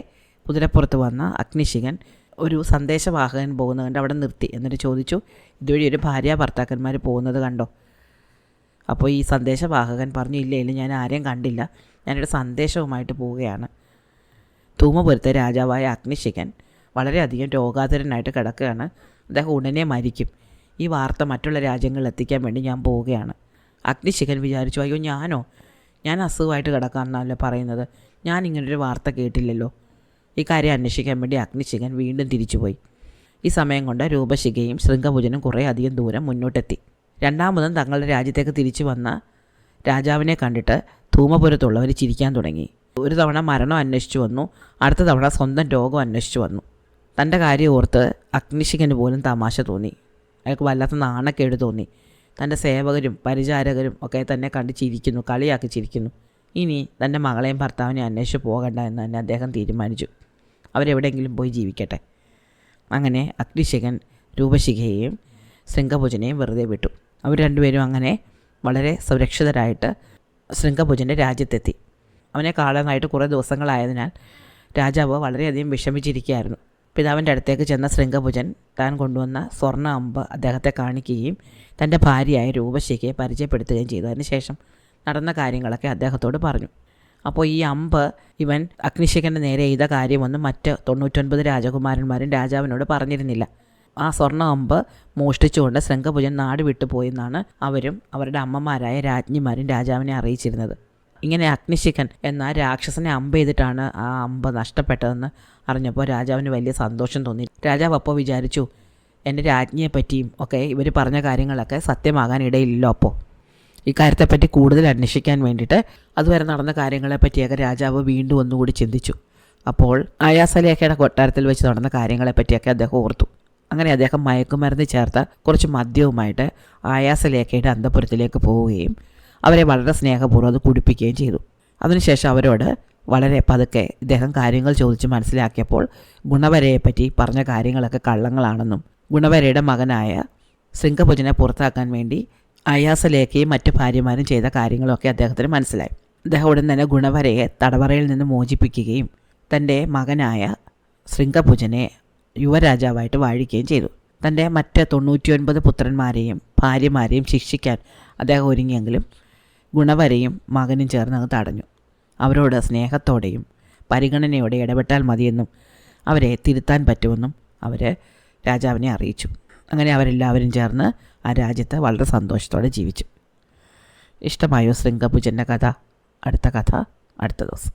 കുതിരപ്പുറത്ത് വന്ന അഗ്നിശിഖൻ ഒരു സന്ദേശവാഹകൻ പോകുന്നത് കണ്ട് അവിടെ നിർത്തി. എന്നിട്ട് ചോദിച്ചു, ഇതുവഴി ഒരു ഭാര്യ ഭർത്താക്കന്മാർ പോകുന്നത് കണ്ടോ? അപ്പോൾ ഈ സന്ദേശവാഹകൻ പറഞ്ഞു, ഇല്ല, ഞാൻ ആരെയും കണ്ടില്ല, ഞാനൊരു സന്ദേശവുമായിട്ട് പോവുകയാണ്. ധൂമപുരത്തെ രാജാവായ അഗ്നിശിഖൻ വളരെയധികം രോഗാതുരനായിട്ട് കിടക്കുകയാണ്, അദ്ദേഹം ഉടനെ മരിക്കും. ഈ വാർത്ത മറ്റുള്ള രാജ്യങ്ങളിൽ എത്തിക്കാൻ വേണ്ടി ഞാൻ പോവുകയാണ്. അഗ്നിശിഖൻ വിചാരിച്ചു, അയ്യോ ഞാൻ അസുഖമായിട്ട് കിടക്കാമെന്നല്ലേ പറയുന്നത്, ഞാൻ ഇങ്ങനൊരു വാർത്ത കേട്ടില്ലല്ലോ. ഈ കാര്യം അന്വേഷിക്കാൻ വേണ്ടി അഗ്നിശിഖൻ വീണ്ടും തിരിച്ചുപോയി. ഈ സമയം കൊണ്ട് രൂപശിഖയും ശൃംഗഭുജനും കുറേ അധികം ദൂരം മുന്നോട്ടെത്തി. രണ്ടാമതും തങ്ങളുടെ രാജ്യത്തേക്ക് തിരിച്ചു വന്ന രാജാവിനെ കണ്ടിട്ട് ധൂമപുരത്തുള്ളവർ ചിരിക്കാൻ തുടങ്ങി. ഒരു തവണ മരണം അന്വേഷിച്ചു വന്നു, അടുത്ത തവണ സ്വന്തം രോഗം അന്വേഷിച്ചു വന്നു. തൻ്റെ കാര്യം ഓർത്ത് അഗ്നിശിഖന് പോലും തമാശ തോന്നി. അയാൾക്ക് വല്ലാത്ത നാണക്കേട് തോന്നി. തൻ്റെ സേവകരും പരിചാരകരും ഒക്കെ തന്നെ കണ്ട് ചിരിക്കുന്നു, കളിയാക്കി ചിരിക്കുന്നു. ഇനി തൻ്റെ മകളെയും ഭർത്താവിനെയും അന്വേഷിച്ച് പോകണ്ട എന്ന് തന്നെ അദ്ദേഹം തീരുമാനിച്ചു. അവരെവിടെയെങ്കിലും പോയി ജീവിക്കട്ടെ. അങ്ങനെ അഗ്നിശിഖൻ രൂപശിഖയെയും ശൃംഗഭുജനെയും വെറുതെ വിട്ടു. അവർ രണ്ടുപേരും അങ്ങനെ വളരെ സുരക്ഷിതരായിട്ട് ശൃംഗഭുജൻ്റെ രാജ്യത്തെത്തി. അവനെ കാണാനായിട്ട് കുറേ ദിവസങ്ങളായതിനാൽ രാജാവ് വളരെയധികം വിഷമിച്ചിരിക്കുകയായിരുന്നു. പിതാവിൻ്റെ അടുത്തേക്ക് ചെന്ന ശൃംഗഭുജൻ താൻ കൊണ്ടുവന്ന സ്വർണ്ണ അമ്പ് അദ്ദേഹത്തെ കാണിക്കുകയും തൻ്റെ ഭാര്യയായ രൂപശിഖയെ പരിചയപ്പെടുത്തുകയും ചെയ്തു. അതിനുശേഷം നടന്ന കാര്യങ്ങളൊക്കെ അദ്ദേഹത്തോട് പറഞ്ഞു. അപ്പോൾ ഈ അമ്പ് ഇവൻ അഗ്നിശിഖൻ്റെ നേരെ ചെയ്ത കാര്യമൊന്നും മറ്റ് 99 രാജകുമാരന്മാരും രാജാവിനോട് പറഞ്ഞിരുന്നില്ല. ആ സ്വർണ്ണ അമ്പ് മോഷ്ടിച്ചുകൊണ്ട് ശൃംഗഭുജൻ നാട് വിട്ടുപോയെന്നാണ് അവരും അവരുടെ അമ്മമാരായ രാജ്ഞിമാരും രാജാവിനെ അറിയിച്ചിരുന്നത്. ഇങ്ങനെ അഗ്നിശിഖൻ എന്ന രാക്ഷസനെ അമ്പ് ചെയ്തിട്ടാണ് ആ അമ്പ് നഷ്ടപ്പെട്ടതെന്ന് അറിഞ്ഞപ്പോൾ രാജാവിന് വലിയ സന്തോഷം തോന്നി. രാജാവ് അപ്പോൾ വിചാരിച്ചു, എൻ്റെ രാജ്ഞിയെപ്പറ്റിയും ഒക്കെ ഇവർ പറഞ്ഞ കാര്യങ്ങളൊക്കെ സത്യമാകാൻ ഇടയില്ലല്ലോ. അപ്പോൾ ഈ കാര്യത്തെപ്പറ്റി കൂടുതൽ അന്വേഷിക്കാൻ വേണ്ടിയിട്ട് അതുവരെ നടന്ന കാര്യങ്ങളെപ്പറ്റിയൊക്കെ രാജാവ് വീണ്ടും ഒന്നുകൂടി ചിന്തിച്ചു. അപ്പോൾ ആയാസലേഖയുടെ കൊട്ടാരത്തിൽ വെച്ച് നടന്ന കാര്യങ്ങളെപ്പറ്റിയൊക്കെ അദ്ദേഹം ഓർത്തു. അങ്ങനെ അദ്ദേഹം മയക്കുമരുന്ന് ചേർത്ത കുറച്ച് മദ്യവുമായിട്ട് ആയാസലേഖയുടെ അന്തഃപുരത്തിലേക്ക് പോവുകയും അവരെ വളരെ സ്നേഹപൂർവ്വം അത് കുടിപ്പിക്കുകയും ചെയ്തു. അതിനുശേഷം അവരോട് വളരെ പതുക്കെ ഇദ്ദേഹം കാര്യങ്ങൾ ചോദിച്ച് മനസ്സിലാക്കിയപ്പോൾ ഗുണവരയെപ്പറ്റി പറഞ്ഞ കാര്യങ്ങളൊക്കെ കള്ളങ്ങളാണെന്നും ഗുണവരയുടെ മകനായ ശൃംഗഭുജനെ പുറത്താക്കാൻ വേണ്ടി ആയാസലേഖയും മറ്റു ഭാര്യമാരും ചെയ്ത കാര്യങ്ങളൊക്കെ അദ്ദേഹത്തിന് മനസ്സിലായി. അദ്ദേഹം ഉടൻ തന്നെ ഗുണവരയെ തടവറയിൽ നിന്ന് മോചിപ്പിക്കുകയും തൻ്റെ മകനായ ശൃംഗഭുജനെ യുവരാജാവായിട്ട് വാഴിക്കുകയും ചെയ്തു. തൻ്റെ മറ്റ് 99 പുത്രന്മാരെയും ഭാര്യമാരെയും ശിക്ഷിക്കാൻ അദ്ദേഹം ഒരുങ്ങിയെങ്കിലും ഗുണവരയും മകനും ചേർന്ന് അങ്ങ് തടഞ്ഞു. അവരോട് സ്നേഹത്തോടെയും പരിഗണനയോടെ ഇടപെട്ടാൽ മതിയെന്നും അവരെ തിരുത്താൻ പറ്റുമെന്നും അവർ രാജാവിനെ അറിയിച്ചു. അങ്ങനെ അവരെല്ലാവരും ചേർന്ന് ആ രാജ്യത്ത് വളരെ സന്തോഷത്തോടെ ജീവിച്ചു. ഇഷ്ടമായോ ശൃംഗഭുജൻ്റെ കഥ? അടുത്ത കഥ അടുത്ത ദിവസം.